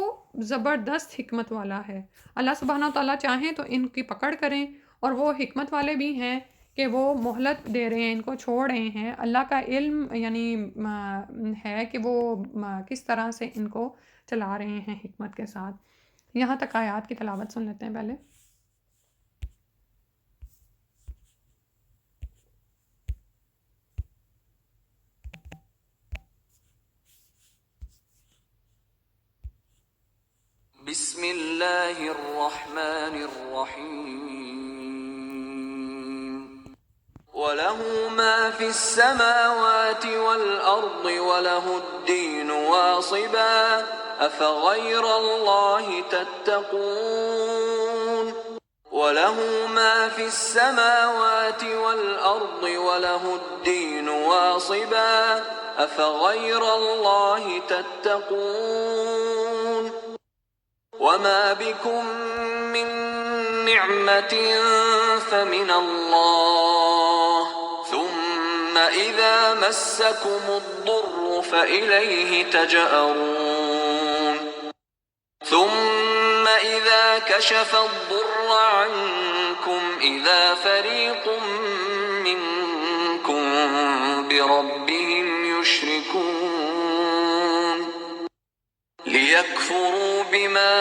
زبردست حکمت والا ہے. اللہ سبحانہ تعالیٰ چاہیں تو ان کی پکڑ کریں، اور وہ حکمت والے بھی ہیں کہ وہ مہلت دے رہے ہیں، ان کو چھوڑ رہے ہیں. اللہ کا علم یعنی ہے کہ وہ کس طرح سے ان کو چلا رہے ہیں حکمت کے ساتھ. یہاں تک آیات کی تلاوت سن لیتے ہیں پہلے. بسم اللہ الرحمن الرحیم. وَلَهُ مَا فِي السَّمَاوَاتِ وَالْأَرْضِ وَلَهُ الدِّينُ وَاصِبًا أَفَغَيْرَ اللَّهِ تَتَّقُونَ. وَلَهُ مَا فِي السَّمَاوَاتِ وَالْأَرْضِ وَلَهُ الدِّينُ وَاصِبًا أَفَغَيْرَ اللَّهِ تَتَّقُونَ. وَمَا بِكُم مِّن نِّعْمَةٍ فَمِنَ اللَّهِ ثُمَّ إِذَا مَسَّكُمُ الضُّرُّ فَإِلَيْهِ تَجْأَرُونَ. ثُمَّ إِذَا كَشَفَ الضُّرَّ عَنكُمْ إِذَا فَرِيقٌ مِّنكُم بِرَبِّهِمْ يُشْرِكُونَ. لِيَكْفُرُوا بِمَا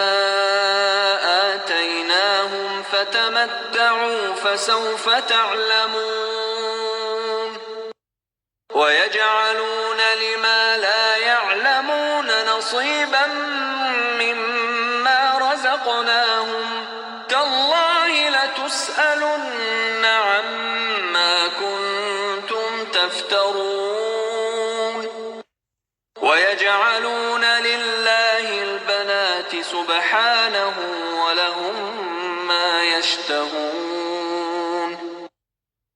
آتَيْنَاهُمْ فَتَمَتَّعُوا فَسَوْفَ تَعْلَمُونَ. وَيَجْعَلُونَ لِمَا لَا يَعْلَمُونَ نَصِيبًا مِّمَّا رَزَقْنَاهُمْ. تَاللَّهِ لَتُسْأَلُنَّ عَمَّا كُنتُمْ تَفْتَرُونَ. وَيَجْعَلُونَ لِلَّهِ الْبَنَاتِ سُبْحَانَهُ وَلَهُم مَّا يَشْتَهُونَ.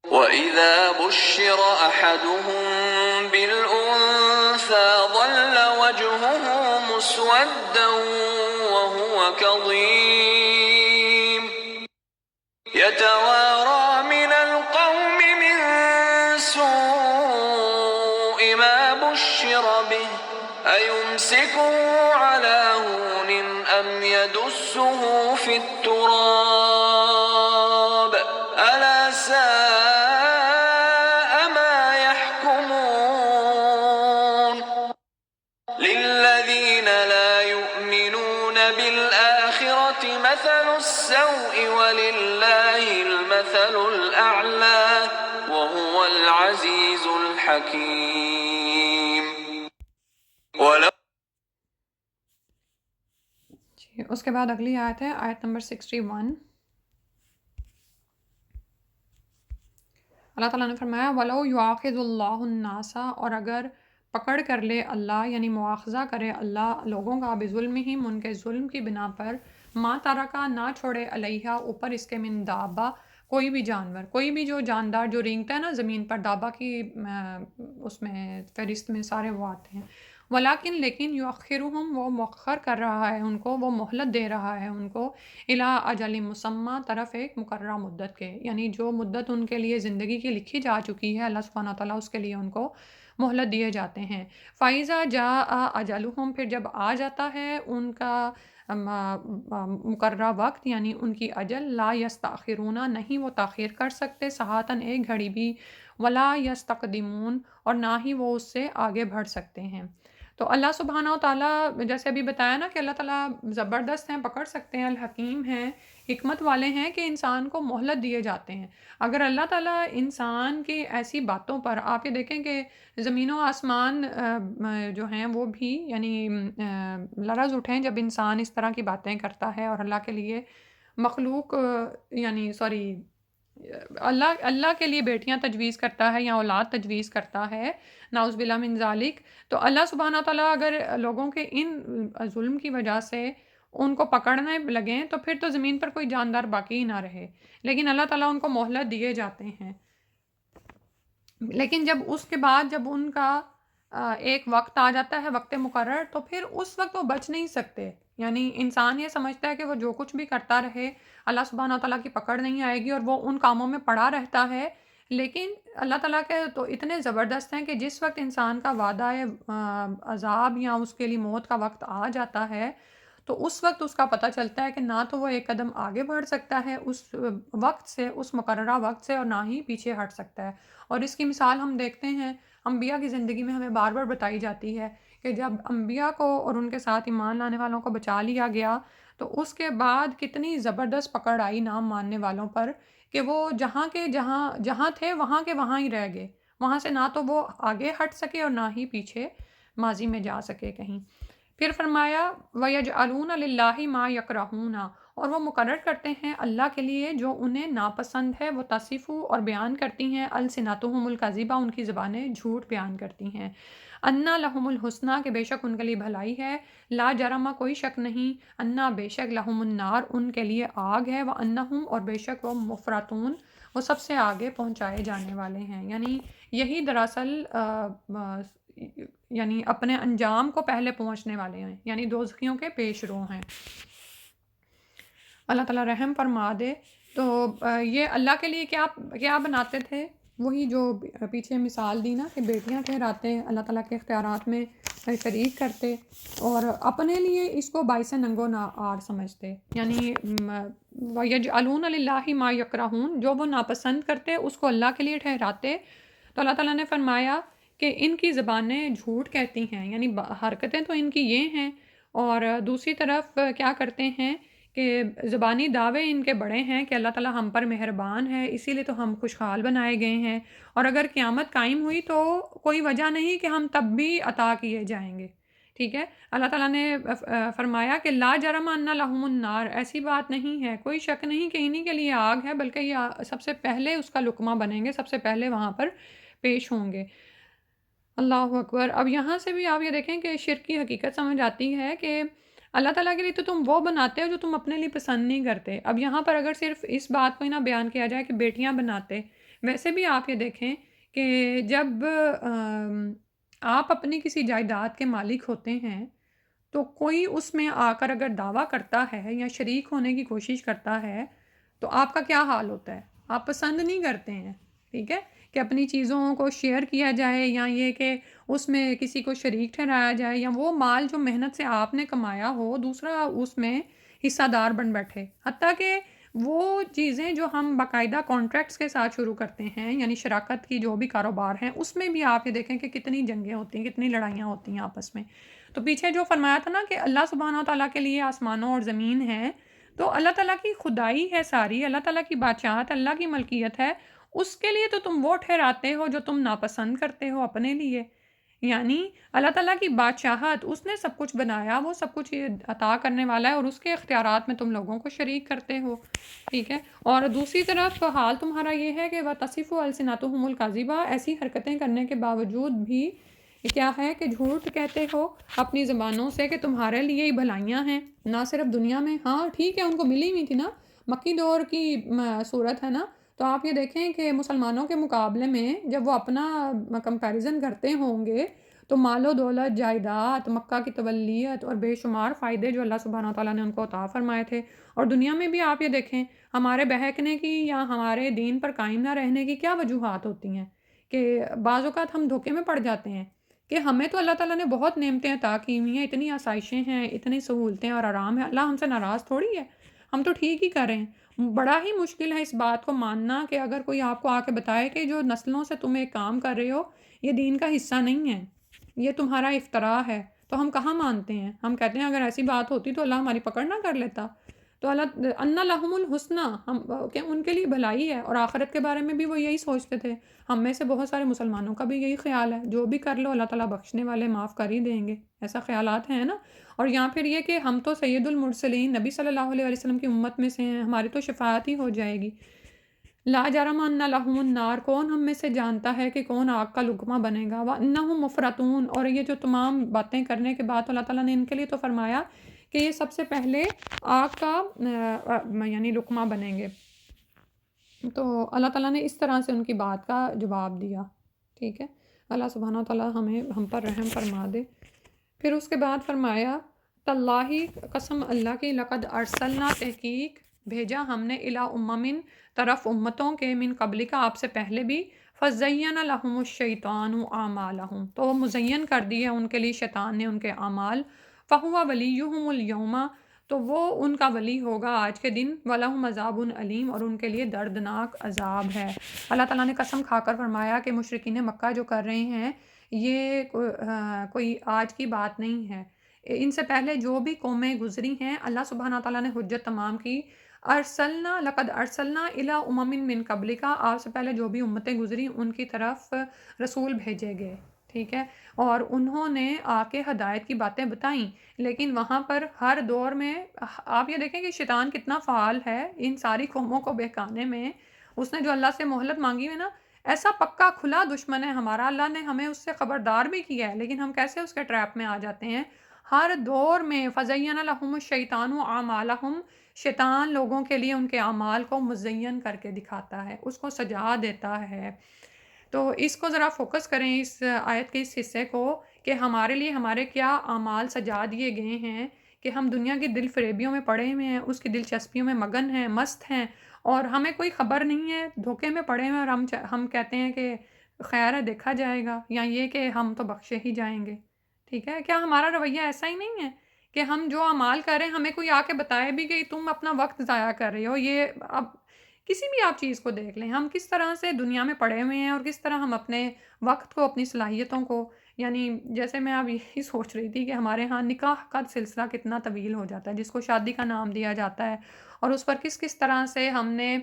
وَإِذَا بُشِّرَ أَحَدُهُم بِالْأُنثَىٰ ظَلَّ وَجْهُهُ مُسْوَدًّا وَهُوَ كَظِيمٌ. يَتَوَارَىٰ مِنَ الْقَوْمِ مِن سُوءِ مَا بُشِّرَ بِهِ أَيُمْسِكُهُ عَلَىٰ هُونٍ أَمْ يَدُسُّهُ فِي التُّرَابِ أَلَا سَاءَ مَا يَحْكُمُونَ. لِلَّذِينَ لَا يُؤْمِنُونَ بِالْآخِرَةِ مَثَلُ السَّوْءِ وَلِلَّهِ الْمَثَلُ الْأَعْلَىٰ وَهُوَ الْعَزِيزُ الْحَكِيمُ. اس کے بعد اگلی آیت ہے آیت نمبر 61. اللہ تعالیٰ نے فرمایا وَلَوْ يُؤَاخِذُ اللَّهُ النَّاسَ، اور اگر پکڑ کر لے اللہ، یعنی مواخذہ کرے اللہ لوگوں کا، بظلمہم ان کے ظلم کی بنا پر، ما ترکا نہ چھوڑے علیہا اوپر اس کے، من دابہ کوئی بھی جانور، کوئی بھی جو جاندار جو رینگتا ہے نا زمین پر، دابہ کی اس میں فہرست میں سارے وہ آتے ہیں. ولیکن لیکن یؤخرہم وہ مؤخر کر رہا ہے ان کو، وہ مہلت دے رہا ہے ان کو، الی اجل مسمی طرف ایک مقررہ مدت کے، یعنی جو مدت ان کے لیے زندگی کی لکھی جا چکی ہے اللہ سبحانہ تعالیٰ اس کے لیے ان کو مہلت دیے جاتے ہیں. فَإِذَا جَاءَ أَجَلُهُمْ پھر جب آ جاتا ہے ان کا مقررہ وقت، یعنی ان کی اجل، لا یستاخرون نہیں وہ تاخیر کر سکتے، ساعتاً ایک گھڑی بھی، ولا یستقدمون اور نہ ہی وہ اس سے آگے بڑھ سکتے ہیں. تو اللہ سبحانہ و تعالیٰ جیسے ابھی بتایا نا کہ اللہ تعالیٰ زبردست ہیں، پکڑ سکتے ہیں، الحکیم ہیں، حکمت والے ہیں کہ انسان کو مہلت دیے جاتے ہیں. اگر اللہ تعالیٰ انسان کی ایسی باتوں پر، آپ یہ دیکھیں کہ زمین و آسمان جو ہیں وہ بھی یعنی لرز اٹھیں جب انسان اس طرح کی باتیں کرتا ہے، اور اللہ کے لیے مخلوق یعنی سوری اللہ کے لیے بیٹیاں تجویز کرتا ہے یا اولاد تجویز کرتا ہے، نعوذ باللہ من ذالک. تو اللہ سبحانہ تعالیٰ اگر لوگوں کے ان ظلم کی وجہ سے ان کو پکڑنے لگیں تو پھر تو زمین پر کوئی جاندار باقی ہی نہ رہے، لیکن اللہ تعالیٰ ان کو مہلت دیے جاتے ہیں. لیکن جب اس کے بعد جب ان کا ایک وقت آ جاتا ہے، وقت مقرر، تو پھر اس وقت وہ بچ نہیں سکتے. یعنی انسان یہ سمجھتا ہے کہ وہ جو کچھ بھی کرتا رہے اللہ سبحانہ تعالیٰ کی پکڑ نہیں آئے گی اور وہ ان کاموں میں پڑا رہتا ہے. لیکن اللہ تعالیٰ کے تو اتنے زبردست ہیں کہ جس وقت انسان کا وعدہ عذاب یا اس کے لیے موت کا وقت آ جاتا ہے تو اس وقت اس کا پتہ چلتا ہے کہ نہ تو وہ ایک قدم آگے بڑھ سکتا ہے اس وقت سے، اس مقررہ وقت سے، اور نہ ہی پیچھے ہٹ سکتا ہے. اور اس کی مثال ہم دیکھتے ہیں انبیاء کی زندگی میں، ہمیں بار بار بتائی جاتی ہے کہ جب انبیاء کو اور ان کے ساتھ ایمان لانے والوں کو بچا لیا گیا تو اس کے بعد کتنی زبردست پکڑ آئی نام ماننے والوں پر کہ وہ جہاں تھے وہاں کے وہاں ہی رہ گئے. وہاں سے نہ تو وہ آگے ہٹ سکے اور نہ ہی پیچھے ماضی میں جا سکے کہیں. پھر فرمایا وَيَجْعَلُونَ لِلَّهِ مَا يَكْرَهُونَ، اور وہ مقرر کرتے ہیں اللہ کے لیے جو انہیں ناپسند ہے. وہ تصفو اور بیان کرتی ہیں السنتہم الکذبہ، ان کی زبانیں جھوٹ بیان کرتی ہیں. انا لہم الحسنہ، کہ بے شک ان کے لیے بھلائی ہے. لا جرم، کوئی شک نہیں. انا، بے شک، لہم النار، ان کے لیے آگ ہے. وانہم، اور بے شک وہ مفرطون، وہ سب سے آگے پہنچائے جانے والے ہیں. یعنی یہی دراصل یعنی اپنے انجام کو پہلے پہنچنے والے ہیں، یعنی دوزخیوں کے پیش رو ہیں. اللہ تعالیٰ رحم فرما دے. تو یہ اللہ کے لیے کیا بناتے تھے؟ وہی جو پیچھے مثال دی نا کہ بیٹیاں ٹھہراتے، اللہ تعالیٰ کے اختیارات میں شریک کرتے اور اپنے لیے اس کو باعث ننگ و نار سمجھتے. یعنی وَيَجْعَلُونَ لِلَّهِ مَا يَكْرَهُونَ، جو وہ ناپسند کرتے اس کو اللہ کے لیے ٹھہراتے. تو اللہ تعالیٰ نے فرمایا کہ ان کی زبانیں جھوٹ کہتی ہیں، یعنی حرکتیں تو ان کی یہ ہیں، اور دوسری طرف کیا کرتے ہیں کہ زبانی دعوے ان کے بڑے ہیں کہ اللہ تعالیٰ ہم پر مہربان ہے، اسی لیے تو ہم خوشحال بنائے گئے ہیں، اور اگر قیامت قائم ہوئی تو کوئی وجہ نہیں کہ ہم تب بھی عطا کیے جائیں گے. ٹھیک ہے. اللہ تعالیٰ نے فرمایا کہ لا جرم ان لہم النار، ایسی بات نہیں ہے، کوئی شک نہیں کہ انہی کے لیے آگ ہے، بلکہ یہ سب سے پہلے اس کا لقمہ بنیں گے، سب سے پہلے وہاں پر پیش ہوں گے. اللہ اکبر. اب یہاں سے بھی آپ یہ دیکھیں کہ شرک کی حقیقت سمجھ آتی ہے کہ اللہ تعالیٰ کے لیے تو تم وہ بناتے ہو جو تم اپنے لیے پسند نہیں کرتے. اب یہاں پر اگر صرف اس بات کو ہی نہ بیان کیا جائے کہ بیٹیاں بناتے، ویسے بھی آپ یہ دیکھیں کہ جب آپ اپنی کسی جائیداد کے مالک ہوتے ہیں تو کوئی اس میں آ کر اگر دعویٰ کرتا ہے یا شریک ہونے کی کوشش کرتا ہے تو آپ کا کیا حال ہوتا ہے؟ آپ پسند نہیں کرتے ہیں. ٹھیک ہے، کہ اپنی چیزوں کو شیئر کیا جائے یا یہ کہ اس میں کسی کو شریک ٹھہرایا جائے، یا وہ مال جو محنت سے آپ نے کمایا ہو دوسرا اس میں حصہ دار بن بیٹھے. حتیٰ کہ وہ چیزیں جو ہم باقاعدہ کانٹریکٹس کے ساتھ شروع کرتے ہیں، یعنی شراکت کی جو بھی کاروبار ہیں، اس میں بھی آپ یہ دیکھیں کہ کتنی جنگیں ہوتی ہیں، کتنی لڑائیاں ہوتی ہیں آپس میں. تو پیچھے جو فرمایا تھا نا کہ اللہ سبحانہ تعالیٰ کے لیے آسمانوں اور زمین ہے، تو اللہ تعالیٰ کی خدائی ہے ساری، اللہ تعالیٰ کی بادشاہت، اللہ کی ملکیت ہے. اس کے لیے تو تم وہ ٹھہراتے ہو جو تم ناپسند کرتے ہو اپنے لیے. یعنی اللہ تعالیٰ کی بادشاہت، اس نے سب کچھ بنایا، وہ سب کچھ عطا کرنے والا ہے، اور اس کے اختیارات میں تم لوگوں کو شریک کرتے ہو. ٹھیک ہے. اور دوسری طرف حال تمہارا یہ ہے کہ وَتَصِفُ أَلْسِنَتُهُمُ الْكَذِبَ، ایسی حرکتیں کرنے کے باوجود بھی کیا ہے کہ جھوٹ کہتے ہو اپنی زبانوں سے کہ تمہارے لیے ہی بھلائیاں ہیں، نہ صرف دنیا میں. ہاں ٹھیک ہے، ان کو ملی ہوئی تھی نا، مکی دور کی صورت ہے نا. تو آپ یہ دیکھیں کہ مسلمانوں کے مقابلے میں جب وہ اپنا کمپیریزن کرتے ہوں گے تو مال و دولت، جائیداد، مکہ کی تولیت اور بے شمار فائدے جو اللہ سبحانہ تعالیٰ نے ان کو عطا فرمائے تھے. اور دنیا میں بھی آپ یہ دیکھیں ہمارے بہکنے کی یا ہمارے دین پر قائم نہ رہنے کی کیا وجوہات ہوتی ہیں کہ بعض اوقات ہم دھوکے میں پڑ جاتے ہیں کہ ہمیں تو اللہ تعالیٰ نے بہت نعمتیں عطا کی ہوئی ہیں، اتنی آسائشیں ہیں، اتنی سہولتیں اور آرام ہے، اللہ ہم سے ناراض تھوڑی ہے، ہم تو ٹھیک ہی کر رہے ہیں. بڑا ہی مشکل ہے اس بات کو ماننا کہ اگر کوئی آپ کو آ کے بتائے کہ جو نسلوں سے تم ایک کام کر رہے ہو یہ دین کا حصہ نہیں ہے، یہ تمہارا افتراء ہے، تو ہم کہاں مانتے ہیں. ہم کہتے ہیں اگر ایسی بات ہوتی تو اللہ ہماری پکڑ نہ کر لیتا. تو اللہ ان لہم الحسنہ، ہم کہ ان کے لیے بھلائی ہے، اور آخرت کے بارے میں بھی وہ یہی سوچتے تھے. ہم میں سے بہت سارے مسلمانوں کا بھی یہی خیال ہے، جو بھی کر لو اللہ تعالیٰ بخشنے والے، معاف کر ہی دیں گے، ایسا خیالات ہیں نا. اور یہاں پھر یہ کہ ہم تو سید المرسلین نبی صلی اللہ علیہ وسلم کی امت میں سے ہیں، ہماری تو شفاعت ہی ہو جائے گی. لا جرم ان لہم النار، کون ہم میں سے جانتا ہے کہ کون آگ کا لقمہ بنے گا. وانہم مفرطون، اور یہ جو تمام باتیں کرنے کے بعد اللہ تعالیٰ نے ان کے لیے تو فرمایا کہ یہ سب سے پہلے آگ کا یعنی لقمہ بنیں گے. تو اللہ تعالیٰ نے اس طرح سے ان کی بات کا جواب دیا. ٹھیک ہے، اللہ سبحانہ تعالیٰ ہم پر رحم فرما دے۔ پھر اس کے بعد فرمایا تاللہ، قسم اللہ کی، لقد ارسلنا، تحقیق بھیجا ہم نے، الی امم، طرف امتوں کے، من قبل کا، آپ سے پہلے بھی، فزین لہم الشیطان اعمالہم، تو مزین کر دیا ان کے لیے شیطان نے ان کے اعمال، فہو ولیہم الیوم، تو وہ ان کا ولی ہوگا آج کے دن، وَلَهُمْ عَذَابٌ علیم، اور ان کے لیے دردناک عذاب ہے۔ اللہ تعالیٰ نے قسم کھا کر فرمایا کہ مشرکین مکہ جو کر رہے ہیں یہ کوئی آج کی بات نہیں ہے، ان سے پہلے جو بھی قومیں گزری ہیں اللہ سبحانہ تعالیٰ نے حجت تمام کی۔ ارسلنا، لقد ارسلنا الی امم من قبلک، آپ سے پہلے جو بھی امتیں گزری ان کی طرف رسول بھیجے گئے، ٹھیک ہے، اور انہوں نے آ کے ہدایت کی باتیں بتائیں، لیکن وہاں پر ہر دور میں آپ یہ دیکھیں کہ شیطان کتنا فعال ہے ان ساری قوموں کو بہکانے میں۔ اس نے جو اللہ سے مہلت مانگی ہوئی نا، ایسا پکا کھلا دشمن ہے ہمارا، اللہ نے ہمیں اس سے خبردار بھی کیا ہے، لیکن ہم کیسے اس کے ٹریپ میں آ جاتے ہیں۔ ہر دور میں فَزَيَّنَ لَهُمُ الشَّيْطَانُ أَعْمَالَهُمْ، شیطان لوگوں کے لیے ان کے اعمال کو مزین کر کے دکھاتا ہے، اس کو سجا دیتا ہے۔ تو اس کو ذرا فوکس کریں اس آیت کے اس حصے کو، کہ ہمارے لیے ہمارے کیا اعمال سجا دیے گئے ہیں، کہ ہم دنیا کی دل فریبیوں میں پڑے ہوئے ہیں، اس کی دلچسپیوں میں مگن ہیں، مست ہیں، اور ہمیں کوئی خبر نہیں ہے، دھوکے میں پڑے ہوئے، اور ہم کہتے ہیں کہ خیر ہے دیکھا جائے گا، یا یہ کہ ہم تو بخشے ہی جائیں گے، ٹھیک ہے۔ کیا ہمارا رویہ ایسا ہی نہیں ہے کہ ہم جو اعمال کر رہے ہیں ہمیں کوئی آ کے بتائے بھی کہ تم اپنا وقت ضائع کر رہے ہو؟ یہ اب کسی بھی آپ چیز کو دیکھ لیں، ہم کس طرح سے دنیا میں پڑے ہوئے ہیں، اور کس طرح ہم اپنے وقت کو، اپنی صلاحیتوں کو، یعنی جیسے میں اب یہی سوچ رہی تھی کہ ہمارے ہاں نکاح کا سلسلہ کتنا طویل ہو جاتا ہے، جس کو شادی کا نام دیا جاتا ہے، اور اس پر کس کس طرح سے ہم نے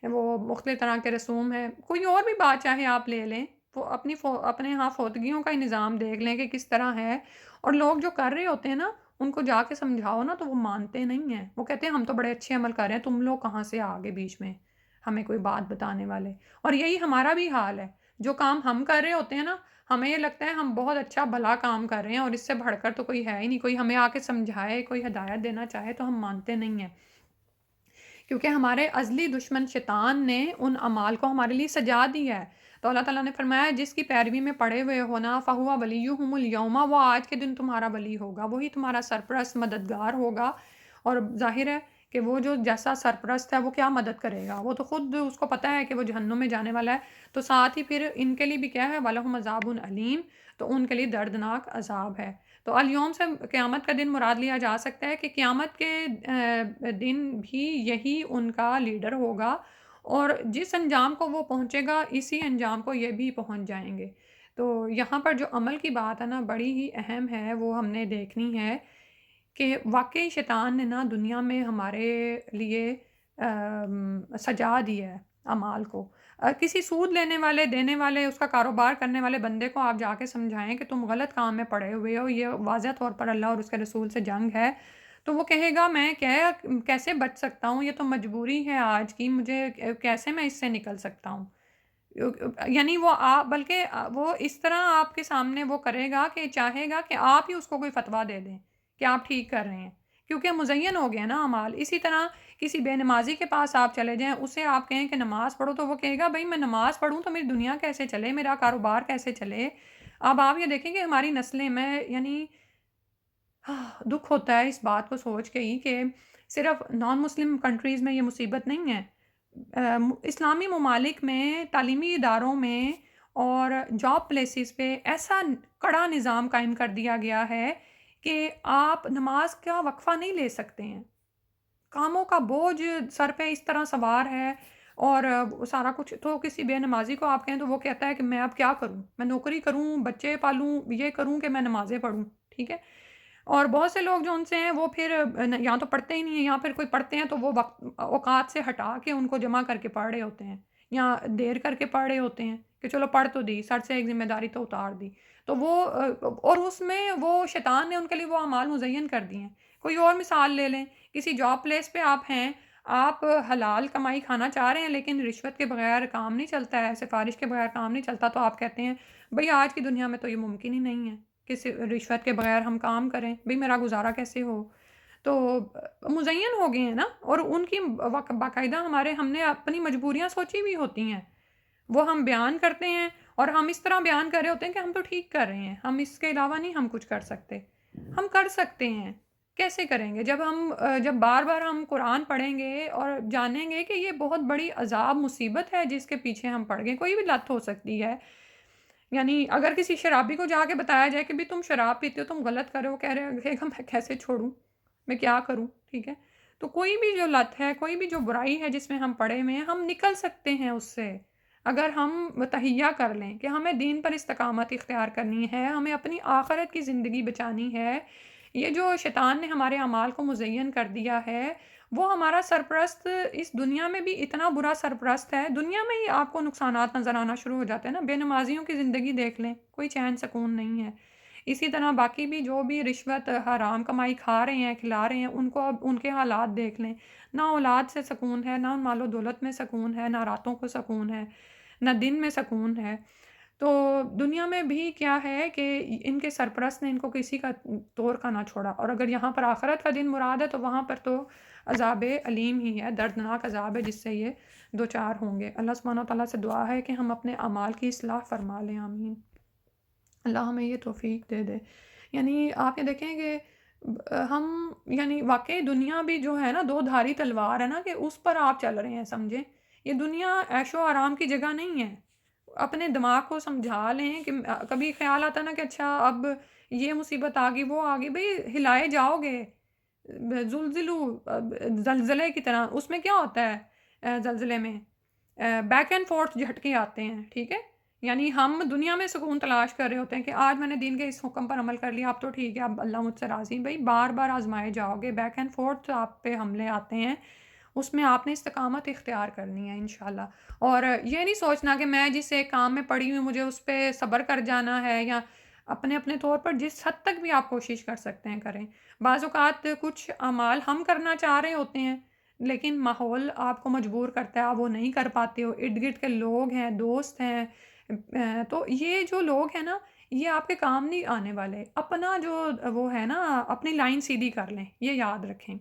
وہ مختلف طرح کے رسوم ہیں، کوئی اور بھی بات چاہے آپ لے لیں، وہ اپنے ہاں فوتگیوں کا ہی نظام دیکھ لیں کہ کس طرح ہے، اور لوگ جو کر رہے ہوتے ہیں نا ان کو جا کے سمجھاؤ نا تو وہ مانتے نہیں ہیں، وہ کہتے ہیں ہم تو بڑے اچھے عمل کر رہے ہیں، تم لوگ کہاں سے آگے بیچ میں ہمیں کوئی بات بتانے والے۔ اور یہی ہمارا بھی حال ہے، جو کام ہم کر رہے ہوتے ہیں نا، ہمیں یہ لگتا ہے ہم بہت اچھا بھلا کام کر رہے ہیں، اور اس سے بڑھ کر تو کوئی ہے ہی نہیں، کوئی ہمیں آ کے سمجھائے، کوئی ہدایت دینا چاہے تو ہم مانتے نہیں ہیں، کیونکہ ہمارے ازلی دشمن شیطان نے ان اعمال کو ہمارے لیے سجا دیا ہے۔ تو اللہ تعالیٰ نے فرمایا جس کی پیروی میں پڑے ہوئے ہونا، فَهُوَ وَلِيُّهُمُ الْيَوْمَ، وہ آج کے دن تمہارا ولی ہوگا، وہی تمہارا سرپرست مددگار ہوگا۔ اور ظاہر ہے کہ وہ جو جیسا سرپرست ہے وہ کیا مدد کرے گا، وہ تو خود اس کو پتہ ہے کہ وہ جہنم میں جانے والا ہے، تو ساتھ ہی پھر ان کے لیے بھی کیا ہے، وَلَهُمْ عَذَابٌ عَلِيمٌ، تو ان کے لیے دردناک عذاب ہے۔ تو الیوم سے قیامت کا دن مراد لیا جا سکتا ہے کہ قیامت کے دن بھی یہی ان کا لیڈر ہوگا، اور جس انجام کو وہ پہنچے گا اسی انجام کو یہ بھی پہنچ جائیں گے۔ تو یہاں پر جو عمل کی بات ہے نا بڑی ہی اہم ہے، وہ ہم نے دیکھنی ہے کہ واقعی شیطان نے نا دنیا میں ہمارے لیے سجا دیا ہے اعمال کو۔ کسی سود لینے والے، دینے والے، اس کا کاروبار کرنے والے بندے کو آپ جا کے سمجھائیں کہ تم غلط کام میں پڑے ہوئے ہو، یہ واضح طور پر اللہ اور اس کے رسول سے جنگ ہے، تو وہ کہے گا میں کیسے بچ سکتا ہوں، یہ تو مجبوری ہے آج کی، مجھے کیسے میں اس سے نکل سکتا ہوں۔ یعنی بلکہ وہ اس طرح آپ کے سامنے وہ کرے گا کہ چاہے گا کہ آپ ہی اس کو کوئی فتویٰ دے دیں کہ آپ ٹھیک کر رہے ہیں، کیونکہ مزین ہو گیا نا اعمال۔ اسی طرح کسی بے نمازی کے پاس آپ چلے جائیں، اسے آپ کہیں کہ نماز پڑھو، تو وہ کہے گا بھائی میں نماز پڑھوں تو میری دنیا کیسے چلے، میرا کاروبار کیسے چلے۔ اب آپ یہ دیکھیں کہ ہماری نسلیں میں، یعنی دکھ ہوتا ہے اس بات کو سوچ کے ہی کہ صرف نان مسلم کنٹریز میں یہ مصیبت نہیں ہے، اسلامی ممالک میں تعلیمی اداروں میں اور جاب پلیسز پہ ایسا کڑا نظام قائم کر دیا گیا ہے کہ آپ نماز کا وقفہ نہیں لے سکتے ہیں، کاموں کا بوجھ سر پہ اس طرح سوار ہے، اور سارا کچھ، تو کسی بے نمازی کو آپ کہیں تو وہ کہتا ہے کہ میں اب کیا کروں، میں نوکری کروں، بچے پالوں، یہ کروں کہ میں نمازیں پڑھوں، ٹھیک ہے۔ اور بہت سے لوگ جو ان سے ہیں وہ پھر یا تو پڑھتے ہی نہیں ہیں، یا پھر کوئی پڑھتے ہیں تو وہ وقت اوقات سے ہٹا کے ان کو جمع کر کے پڑھ رہے ہوتے ہیں، یا دیر کر کے پڑھ رہے ہوتے ہیں کہ چلو پڑھ تو دی، سر سے ایک ذمہ داری تو اتار دی، تو وہ اور اس میں وہ شیطان نے ان کے لیے وہ اعمال مزین کر دیے ہیں۔ کوئی اور مثال لے لیں، کسی جاب پلیس پہ آپ ہیں، آپ حلال کمائی کھانا چاہ رہے ہیں لیکن رشوت کے بغیر کام نہیں چلتا ہے، سفارش کے بغیر کام نہیں چلتا، تو آپ کہتے ہیں بھئی آج کی دنیا میں تو یہ ممکن ہی نہیں ہے کہ رشوت کے بغیر ہم کام کریں، بھئی میرا گزارا کیسے ہو۔ تو مزین ہو گئے ہیں نا، اور ان کی باقاعدہ ہم نے اپنی مجبوریاں سوچی بھی ہوتی ہیں، وہ ہم بیان کرتے ہیں، اور ہم اس طرح بیان کر رہے ہوتے ہیں کہ ہم تو ٹھیک کر رہے ہیں، ہم اس کے علاوہ نہیں ہم کچھ کر سکتے. ہم کر سکتے ہیں. کیسے کریں گے؟ جب بار بار ہم قرآن پڑھیں گے اور جانیں گے کہ یہ بہت بڑی عذاب مصیبت ہے جس کے پیچھے ہم پڑ گئے. کوئی بھی لت ہو سکتی ہے. یعنی اگر کسی شرابی کو جا کے بتایا جائے کہ بھی تم شراب پیتے ہو، تم غلط کر رہے ہو، کہہ رہے گا میں کیسے چھوڑوں، میں کیا کروں. ٹھیک ہے، تو کوئی بھی جو لت ہے، کوئی بھی جو برائی ہے جس میں ہم پڑے ہوئے ہیں، ہم نکل سکتے ہیں اس سے اگر ہم تہیہ کر لیں کہ ہمیں دین پر استقامت اختیار کرنی ہے، ہمیں اپنی آخرت کی زندگی بچانی ہے. یہ جو شیطان نے ہمارے اعمال کو مزین کر دیا ہے، وہ ہمارا سرپرست اس دنیا میں بھی اتنا برا سرپرست ہے. دنیا میں ہی آپ کو نقصانات نظر آنا شروع ہو جاتے ہیں نا. بے نمازیوں کی زندگی دیکھ لیں، کوئی چین سکون نہیں ہے. اسی طرح باقی بھی جو بھی رشوت حرام کمائی کھا رہے ہیں، کھلا رہے ہیں، ان کو اب ان کے حالات دیکھ لیں. نہ اولاد سے سکون ہے، نہ مال و دولت میں سکون ہے، نہ راتوں کو سکون ہے، نہ دن میں سکون ہے. تو دنیا میں بھی کیا ہے کہ ان کے سرپرست نے ان کو کسی کا طور کا نہ چھوڑا. اور اگر یہاں پر آخرت کا دن مراد ہے تو وہاں پر تو عذاب علیم ہی ہے، دردناک عذاب ہے جس سے یہ دوچار ہوں گے. اللہ سبحانہ و تعالیٰ سے دعا ہے کہ ہم اپنے اعمال کی اصلاح فرما لیں. آمین. اللہ ہمیں یہ توفیق دے دے. یعنی آپ یہ دیکھیں کہ ہم یعنی واقعی دنیا بھی جو ہے نا دو دھاری تلوار ہے نا، کہ اس پر آپ چل رہے ہیں. سمجھیں یہ دنیا عیش و آرام کی جگہ نہیں ہے. اپنے دماغ کو سمجھا لیں کہ کبھی خیال آتا نا کہ اچھا اب یہ مصیبت آ گئی، وہ آ گئی، بھئی ہلائے جاؤ گے. زلزلے کی طرح. اس میں کیا ہوتا ہے زلزلے میں؟ بیک اینڈ فورتھ جھٹکے آتے ہیں. ٹھیک ہے، یعنی ہم دنیا میں سکون تلاش کر رہے ہوتے ہیں کہ آج میں نے دین کے اس حکم پر عمل کر لیا، اب تو ٹھیک ہے، اب اللہ مجھ سے راضی. بھئی بار بار آزمائے جاؤ گے. بیک اینڈ فورتھ آپ پہ حملے آتے ہیں، اس میں آپ نے استقامت اختیار کرنی ہے انشاءاللہ. اور یہ نہیں سوچنا کہ میں جس ایک کام میں پڑی ہوئی مجھے اس پہ صبر کر جانا ہے، یا اپنے اپنے طور پر جس حد تک بھی آپ کوشش کر سکتے ہیں کریں. بعض اوقات کچھ اعمال ہم کرنا چاہ رہے ہوتے ہیں لیکن ماحول آپ کو مجبور کرتا ہے، آپ وہ نہیں کر پاتے ہو. ارد گرد کے لوگ ہیں، دوست ہیں، تو یہ جو لوگ ہیں نا یہ آپ کے کام نہیں آنے والے. اپنا جو وہ ہے نا اپنی لائن سیدھی کر لیں. یہ یاد رکھیں،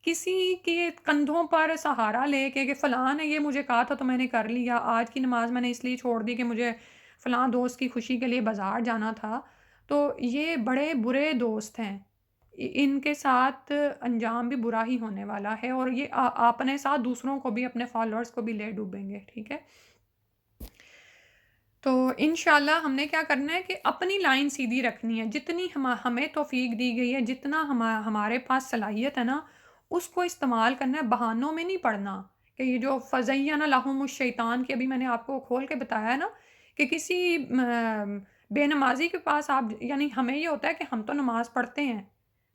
کسی کے کندھوں پر سہارا لے کے کہ فلاں نے یہ مجھے کہا تھا تو میں نے کر لیا، آج کی نماز میں نے اس لیے چھوڑ دی کہ مجھے فلاں دوست کی خوشی کے لیے بازار جانا تھا، تو یہ بڑے برے دوست ہیں. ان کے ساتھ انجام بھی برا ہی ہونے والا ہے، اور یہ اپنے ساتھ دوسروں کو بھی، اپنے فالوورز کو بھی لے ڈوبیں گے. ٹھیک ہے، تو انشاءاللہ ہم نے کیا کرنا ہے کہ اپنی لائن سیدھی رکھنی ہے. جتنی ہمیں توفیق دی گئی ہے، جتنا ہمارے پاس صلاحیت ہے نا، اس کو استعمال کرنا ہے. بہانوں میں نہیں پڑنا کہ یہ جو فَزَيَّنَ لَهُمُ الشَّيْطَان کی ابھی میں نے آپ کو کھول کے بتایا ہے نا، کہ کسی بے نمازی کے پاس آپ، یعنی ہمیں یہ ہوتا ہے کہ ہم تو نماز پڑھتے ہیں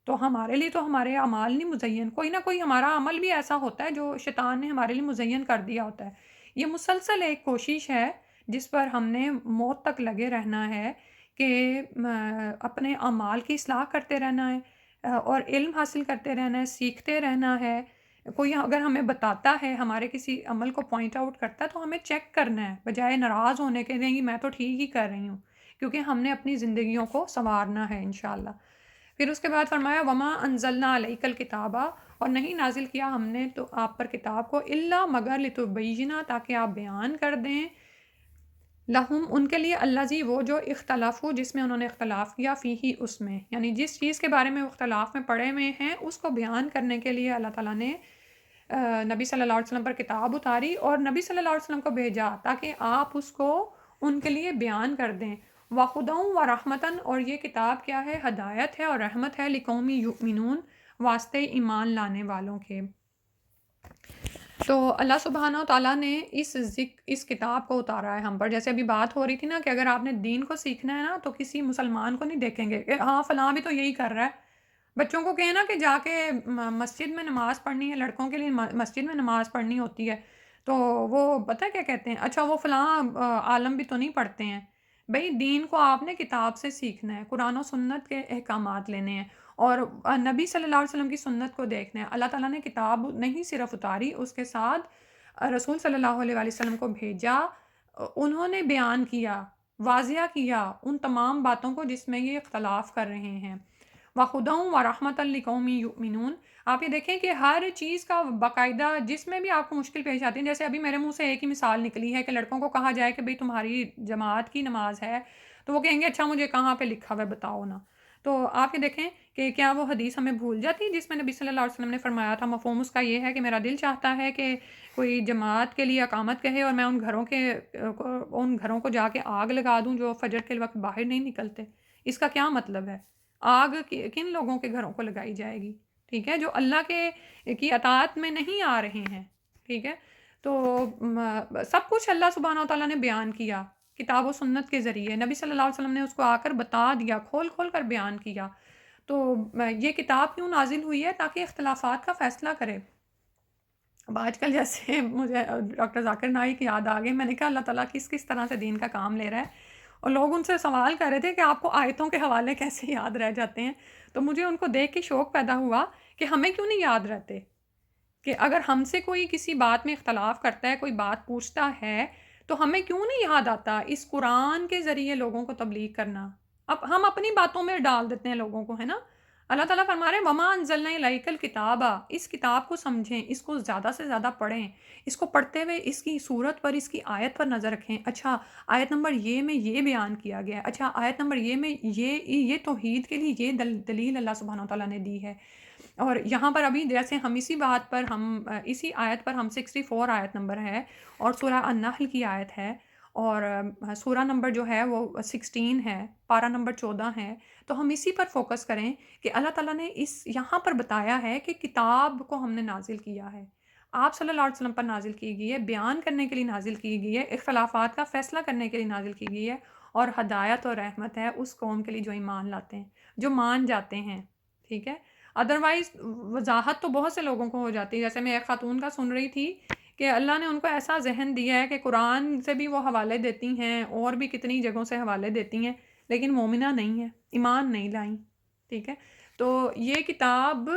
تو ہمارے لیے تو ہمارے اعمال نہیں مزین. کوئی نہ کوئی ہمارا عمل بھی ایسا ہوتا ہے جو شیطان نے ہمارے لیے مزین کر دیا ہوتا ہے. یہ مسلسل ایک کوشش ہے جس پر ہم نے موت تک لگے رہنا ہے کہ اپنے اعمال کی اصلاح کرتے رہنا ہے، اور علم حاصل کرتے رہنا ہے، سیکھتے رہنا ہے. کوئی اگر ہمیں بتاتا ہے، ہمارے کسی عمل کو پوائنٹ آؤٹ کرتا ہے تو ہمیں چیک کرنا ہے، بجائے ناراض ہونے کے نہیں میں تو ٹھیک ہی کر رہی ہوں، کیونکہ ہم نے اپنی زندگیوں کو سنوارنا ہے انشاءاللہ. پھر اس کے بعد فرمایا وما انزلنا علیک الکتابہ، اور نہیں نازل کیا ہم نے تو آپ پر کتاب کو، الا مگر لتبینا، تاکہ آپ بیان کر دیں، لہم ان کے لیے، الذی وہ جو اختلاف ہو جس میں انہوں نے اختلاف کیا، فی ہی اس میں، یعنی جس چیز کے بارے میں اختلاف میں پڑے ہوئے ہیں اس کو بیان کرنے کے لیے اللہ تعالیٰ نے نبی صلی اللہ علیہ وسلم پر کتاب اتاری اور نبی صلی اللہ علیہ وسلم کو بھیجا تاکہ آپ اس کو ان کے لیے بیان کر دیں. وَخُدًا وَرَحْمَةً، اور یہ کتاب کیا ہے؟ ہدایت ہے اور رحمت ہے، لِقَوْمٍ یُؤْمِنُونَ، واسطے ایمان لانے والوں کے. تو اللہ سبحانہ و تعالیٰ نے اس کتاب کو اتارا ہے ہم پر. جیسے ابھی بات ہو رہی تھی نا کہ اگر آپ نے دین کو سیکھنا ہے نا تو کسی مسلمان کو نہیں دیکھیں گے کہ ہاں فلاں بھی تو یہی کر رہا ہے. بچوں کو کہیں نا کہ جا کے مسجد میں نماز پڑھنی ہے، لڑکوں کے لیے مسجد میں نماز پڑھنی ہوتی ہے، تو وہ پتہ کیا کہتے ہیں؟ اچھا وہ فلاں عالم بھی تو نہیں پڑھتے ہیں. بھئی دین کو آپ نے کتاب سے سیکھنا ہے، قرآن و سنت کے احکامات لینے ہیں، اور نبی صلی اللہ علیہ وسلم کی سنت کو دیکھنا ہے. اللہ تعالیٰ نے کتاب نہیں صرف اتاری، اس کے ساتھ رسول صلی اللہ علیہ وسلم کو بھیجا. انہوں نے بیان کیا، واضح کیا ان تمام باتوں کو جس میں یہ اختلاف کر رہے ہیں. وَہُدًى وَرَحْمَةً لِقَوْمٍ يُؤْمِنُونَ۔ آپ یہ دیکھیں کہ ہر چیز کا باقاعدہ جس میں بھی آپ کو مشکل پیش آتی ہے، جیسے ابھی میرے منہ سے ایک ہی مثال نکلی ہے کہ لڑکوں کو کہا جائے کہ بھئی تمہاری جماعت کی نماز ہے، تو وہ کہیں گے اچھا مجھے کہاں پہ لکھا ہوا ہے بتاؤ نا۔ تو آپ یہ دیکھیں کہ کیا وہ حدیث ہمیں بھول جاتی جس میں نبی صلی اللہ علیہ وسلم نے فرمایا تھا، مفہوم اس کا یہ ہے کہ میرا دل چاہتا ہے کہ کوئی جماعت کے لیے اقامت کہے اور میں ان گھروں کو جا کے آگ لگا دوں جو فجر کے وقت باہر نہیں نکلتے۔ اس کا کیا مطلب ہے؟ آگ کن لوگوں کے گھروں کو لگائی جائے گی؟ ٹھیک ہے، جو اللہ کی اطاعت میں نہیں آ رہے ہیں۔ ٹھیک ہے، تو سب کچھ اللہ سبحانہ و تعالیٰ نے بیان کیا کتاب و سنت کے ذریعے، نبی صلی اللہ علیہ وسلم نے اس کو آ کر بتا دیا، کھول کھول کر بیان کیا۔ تو یہ کتاب کیوں نازل ہوئی ہے؟ تاکہ اختلافات کا فیصلہ کرے۔ اب آج کل جیسے مجھے ڈاکٹر ذاکر نائک یاد آ گئے، میں نے کہا اللہ تعالیٰ کس طرح سے دین کا کام لے رہا ہے، اور لوگ ان سے سوال کر رہے تھے کہ آپ کو آیتوں کے حوالے کیسے یاد رہ جاتے ہیں؟ تو مجھے ان کو دیکھ کے شوق پیدا ہوا کہ ہمیں کیوں نہیں یاد رہتے، کہ اگر ہم سے کوئی کسی بات میں اختلاف کرتا ہے، کوئی بات پوچھتا ہے، تو ہمیں کیوں نہیں یاد آتا اس قرآن کے ذریعے لوگوں کو تبلیغ کرنا؟ اب ہم اپنی باتوں میں ڈال دیتے ہیں لوگوں کو، ہے نا۔ اللہ تعالیٰ فرما رہے ہیں وَمَا أَنزَلْنَا إِلَيْكَ الْكِتَابَ، اس کتاب کو سمجھیں، اس کو زیادہ سے زیادہ پڑھیں، اس کو پڑھتے ہوئے اس کی صورت پر، اس کی آیت پر نظر رکھیں۔ اچھا آیت نمبر یہ میں یہ بیان کیا گیا ہے، اچھا آیت نمبر یہ میں یہ توحید کے لیے یہ دلیل اللہ سبحانہ و تعالیٰ نے دی ہے۔ اور یہاں پر ابھی جیسے ہم اسی بات پر اسی آیت پر ہم 64 آیت نمبر ہے، اور سورہ النحل کی آیت ہے، اور سورہ نمبر جو ہے وہ 16 ہے، پارہ نمبر 14 ہے۔ تو ہم اسی پر فوکس کریں کہ اللہ تعالیٰ نے یہاں پر بتایا ہے کہ کتاب کو ہم نے نازل کیا ہے، آپ صلی اللہ علیہ وسلم پر نازل کی گئی ہے، بیان کرنے کے لیے نازل کی گئی ہے، اختلافات کا فیصلہ کرنے کے لیے نازل کی گئی ہے، اور ہدایت اور رحمت ہے اس قوم کے لیے جو ایمان لاتے ہیں، جو مان جاتے ہیں۔ ٹھیک ہے، ادروائز وضاحت تو بہت سے لوگوں کو ہو جاتی ہے، جیسے میں ایک خاتون کا سن رہی تھی کہ اللہ نے ان کو ایسا ذہن دیا ہے کہ قرآن سے بھی وہ حوالے دیتی ہیں، اور بھی کتنی جگہوں سے حوالے دیتی ہیں، لیکن مومنہ نہیں ہے، ایمان نہیں لائیں۔ ٹھیک ہے، تو یہ کتاب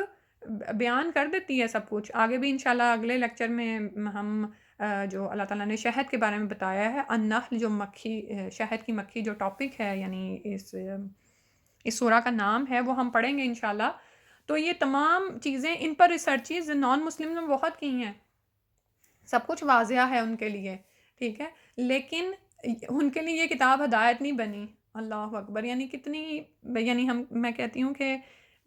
بیان کر دیتی ہے سب کچھ۔ آگے بھی انشاءاللہ اگلے لیکچر میں ہم جو اللہ تعالیٰ نے شہد کے بارے میں بتایا ہے، النحل جو مکھی، شہد کی مکھی جو ٹاپک ہے، یعنی اس سورہ کا نام ہے، وہ ہم پڑھیں گے انشاءاللہ۔ تو یہ تمام چیزیں، ان پر ریسرچز نان مسلم نے بہت کی ہیں، سب کچھ واضح ہے ان کے لیے۔ ٹھیک ہے، لیکن ان کے لیے یہ کتاب ہدایت نہیں بنی۔ اللہ اکبر، یعنی میں کہتی ہوں کہ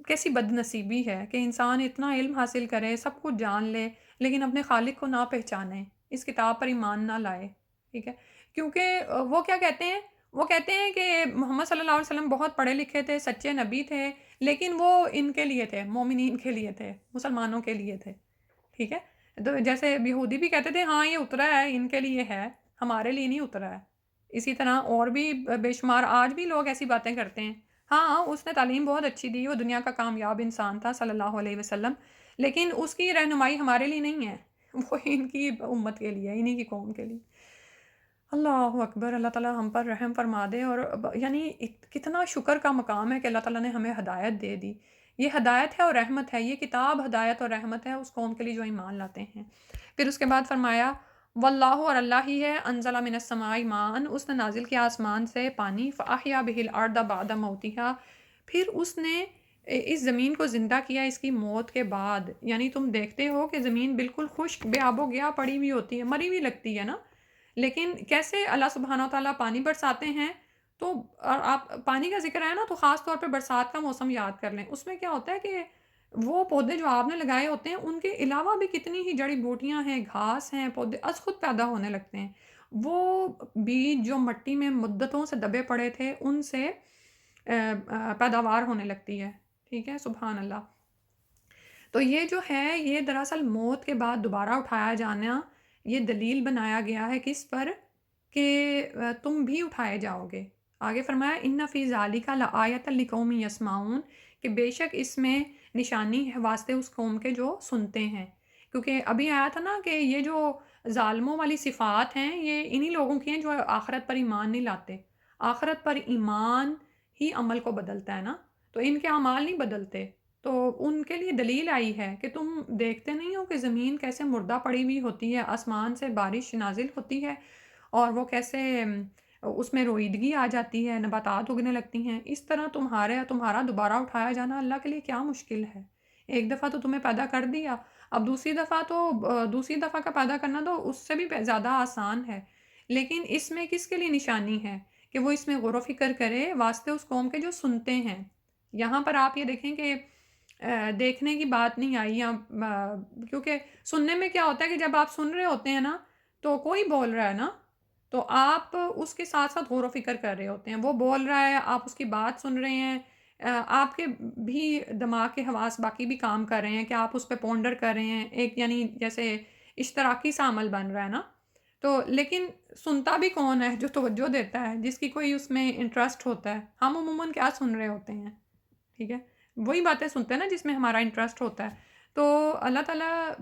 کیسی بد نصیبی ہے کہ انسان اتنا علم حاصل کرے، سب کچھ جان لے، لیکن اپنے خالق کو نہ پہچانے، اس کتاب پر ایمان نہ لائے۔ ٹھیک ہے، کیونکہ وہ کیا کہتے ہیں، وہ کہتے ہیں کہ محمد صلی اللہ علیہ وسلم بہت پڑھے لکھے تھے، سچے نبی تھے، لیکن وہ ان کے لیے تھے، مومنین کے لیے تھے، مسلمانوں کے لیے تھے۔ ٹھیک ہے، تو جیسے یہودی بھی کہتے تھے ہاں یہ اترا ہے ان کے لیے ہے، ہمارے لیے نہیں اترا ہے۔ اسی طرح اور بھی بے شمار آج بھی لوگ ایسی باتیں کرتے ہیں، ہاں اس نے تعلیم بہت اچھی دی، وہ دنیا کا کامیاب انسان تھا صلی اللہ علیہ وسلم، لیکن اس کی رہنمائی ہمارے لیے نہیں ہے، وہ ان کی امت کے لیے، انہی کی قوم کے لیے۔ اللہ اکبر، اللہ تعالیٰ ہم پر رحم فرما دے۔ اور یعنی کتنا شکر کا مقام ہے کہ اللہ تعالیٰ نے ہمیں ہدایت دے دی، یہ ہدایت ہے اور رحمت ہے، یہ کتاب ہدایت اور رحمت ہے اس قوم کے لیے جو ایمان لاتے ہیں۔ پھر اس کے بعد فرمایا واللہ، اور اللہ ہی ہے، انزل من السماء ماء، اس نے نازل کیا آسمان سے پانی، فاحیا به الارض بعد موتها، پھر اس نے اس زمین کو زندہ کیا اس کی موت کے بعد۔ یعنی تم دیکھتے ہو کہ زمین بالکل خشک بے آب و گیا پڑی ہوئی ہوتی ہے، مری ہوئی لگتی ہے نا، لیکن کیسے اللہ سبحانہ و تعالیٰ پانی برساتے ہیں۔ تو آپ پانی کا ذکر ہے نا، تو خاص طور پہ برسات کا موسم یاد کر لیں، اس میں کیا ہوتا ہے کہ وہ پودے جو آپ نے لگائے ہوتے ہیں ان کے علاوہ بھی کتنی ہی جڑی بوٹیاں ہیں، گھاس ہیں، پودے از خود پیدا ہونے لگتے ہیں۔ وہ بیج جو مٹی میں مدتوں سے دبے پڑے تھے ان سے پیداوار ہونے لگتی ہے۔ ٹھیک ہے، سبحان اللہ۔ تو یہ جو ہے، یہ دراصل موت کے بعد دوبارہ اٹھایا جانا، یہ دلیل بنایا گیا ہے کس پر، کہ تم بھی اٹھائے جاؤ گے۔ آگے فرمایا ان فی ذالک لآیۃ لقوم یسمعون، کہ بے شک اس میں نشانی ہے واسطے اس قوم کے جو سنتے ہیں۔ کیونکہ ابھی آیا تھا نا کہ یہ جو ظالموں والی صفات ہیں یہ انہی لوگوں کی ہیں جو آخرت پر ایمان نہیں لاتے۔ آخرت پر ایمان ہی عمل کو بدلتا ہے نا، تو ان کے اعمال نہیں بدلتے۔ تو ان کے لیے دلیل آئی ہے کہ تم دیکھتے نہیں ہو کہ زمین کیسے مردہ پڑی ہوئی ہوتی ہے، آسمان سے بارش نازل ہوتی ہے، اور وہ کیسے اس میں رویدگی آ جاتی ہے، نباتات اگنے لگتی ہیں. اس طرح تمہارا دوبارہ اٹھایا جانا اللہ کے لیے کیا مشکل ہے. ایک دفعہ تو تمہیں پیدا کر دیا، اب دوسری دفعہ کا پیدا کرنا تو اس سے بھی زیادہ آسان ہے. لیکن اس میں کس کے لیے نشانی ہے کہ وہ اس میں غور و فکر کرے واسطے اس قوم کے جو سنتے ہیں. یہاں پر آپ یہ دیکھیں کہ دیکھنے کی بات نہیں آئی، کیونکہ سننے میں کیا ہوتا ہے کہ جب آپ سن رہے ہوتے ہیں نا تو کوئی بول رہا ہے نا، تو آپ اس کے ساتھ ساتھ غور و فکر کر رہے ہوتے ہیں. وہ بول رہا ہے، آپ اس کی بات سن رہے ہیں، آپ کے بھی دماغ کے حواس باقی بھی کام کر رہے ہیں کہ آپ اس پہ پونڈر کر رہے ہیں. ایک یعنی جیسے اشتراکی سا عمل بن رہا ہے نا. تو لیکن سنتا بھی کون ہے؟ جو توجہ دیتا ہے، جس کی کوئی اس میں انٹرسٹ ہوتا ہے. ہم عموماً کیا سن رہے ہوتے ہیں؟ ٹھیک ہے، وہی باتیں سنتے ہیں نا جس میں ہمارا انٹرسٹ ہوتا ہے. تو اللہ تعالیٰ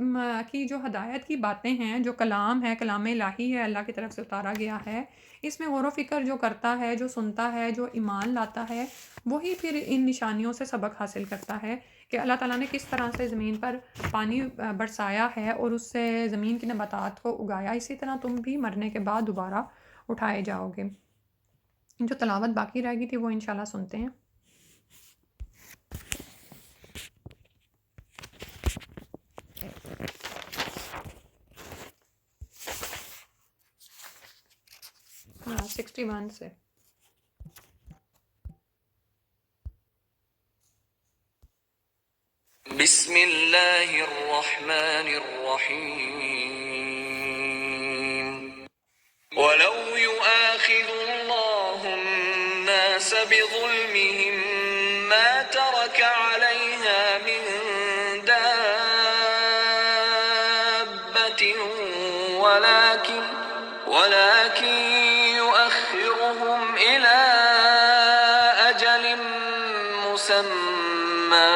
کی جو ہدایت کی باتیں ہیں، جو کلام ہے، کلام الہی ہے، اللہ کی طرف سے اتارا گیا ہے، اس میں غور و فکر جو کرتا ہے، جو سنتا ہے، جو ایمان لاتا ہے، وہی پھر ان نشانیوں سے سبق حاصل کرتا ہے کہ اللہ تعالیٰ نے کس طرح سے زمین پر پانی برسایا ہے اور اس سے زمین کی نباتات کو اگایا. اسی طرح تم بھی مرنے کے بعد دوبارہ اٹھائے جاؤ گے. جو تلاوت باقی رہ گئی تھی وہ انشاءاللہ سنتے ہیں. ہاں 61 سے. بسم اللہ الرحمن الرحیم. ولو يؤاخذ الله الناس بظلمهم ما ترك عليها من دابة ولكن يؤخرهم إلى أجل مسمى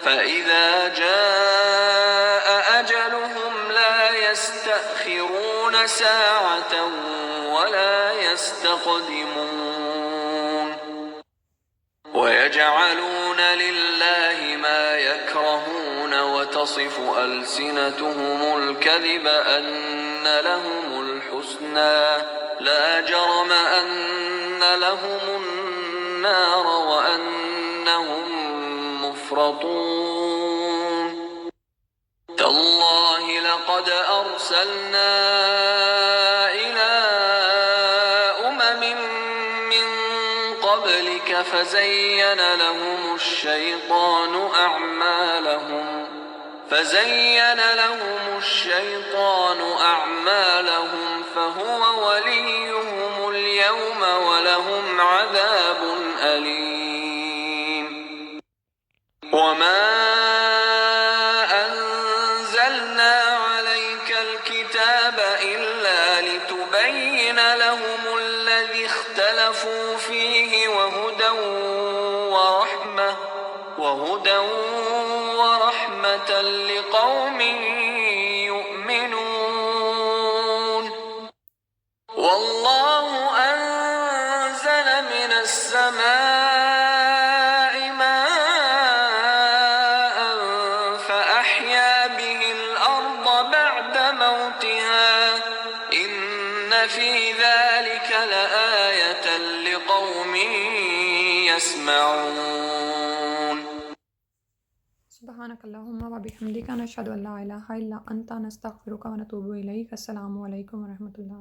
فإذا جاء أجلهم لا يستأخرون ساعة ولا يستقدمون. ويجعلون لله ما يكرهون وتصف ألسنتهم الكذب أن لهم الحسنى لا جرم أن لهم النار وأنهم مفرطون. تالله لقد أرسلنا إلى أمم من قبلك فزين لهم الشيطان أعمالهم فهو وليهم اليوم ولهم عذاب أليم. وما أنزلنا عليك الكتاب إلا لتبين لهم الذي اختلفوا فيه وهدى ورحمة لقوم يؤمنون. والله أنزل من السماء ماء فأحيا به الأرض بعد موتها إن في ذلك لآية لقوم يسمعون. سبحانک اللہم و بحمدک نشہد ان لا الہ الا انت نستغفرک و نتوب الیک. السلام علیکم و رحمۃ اللہ.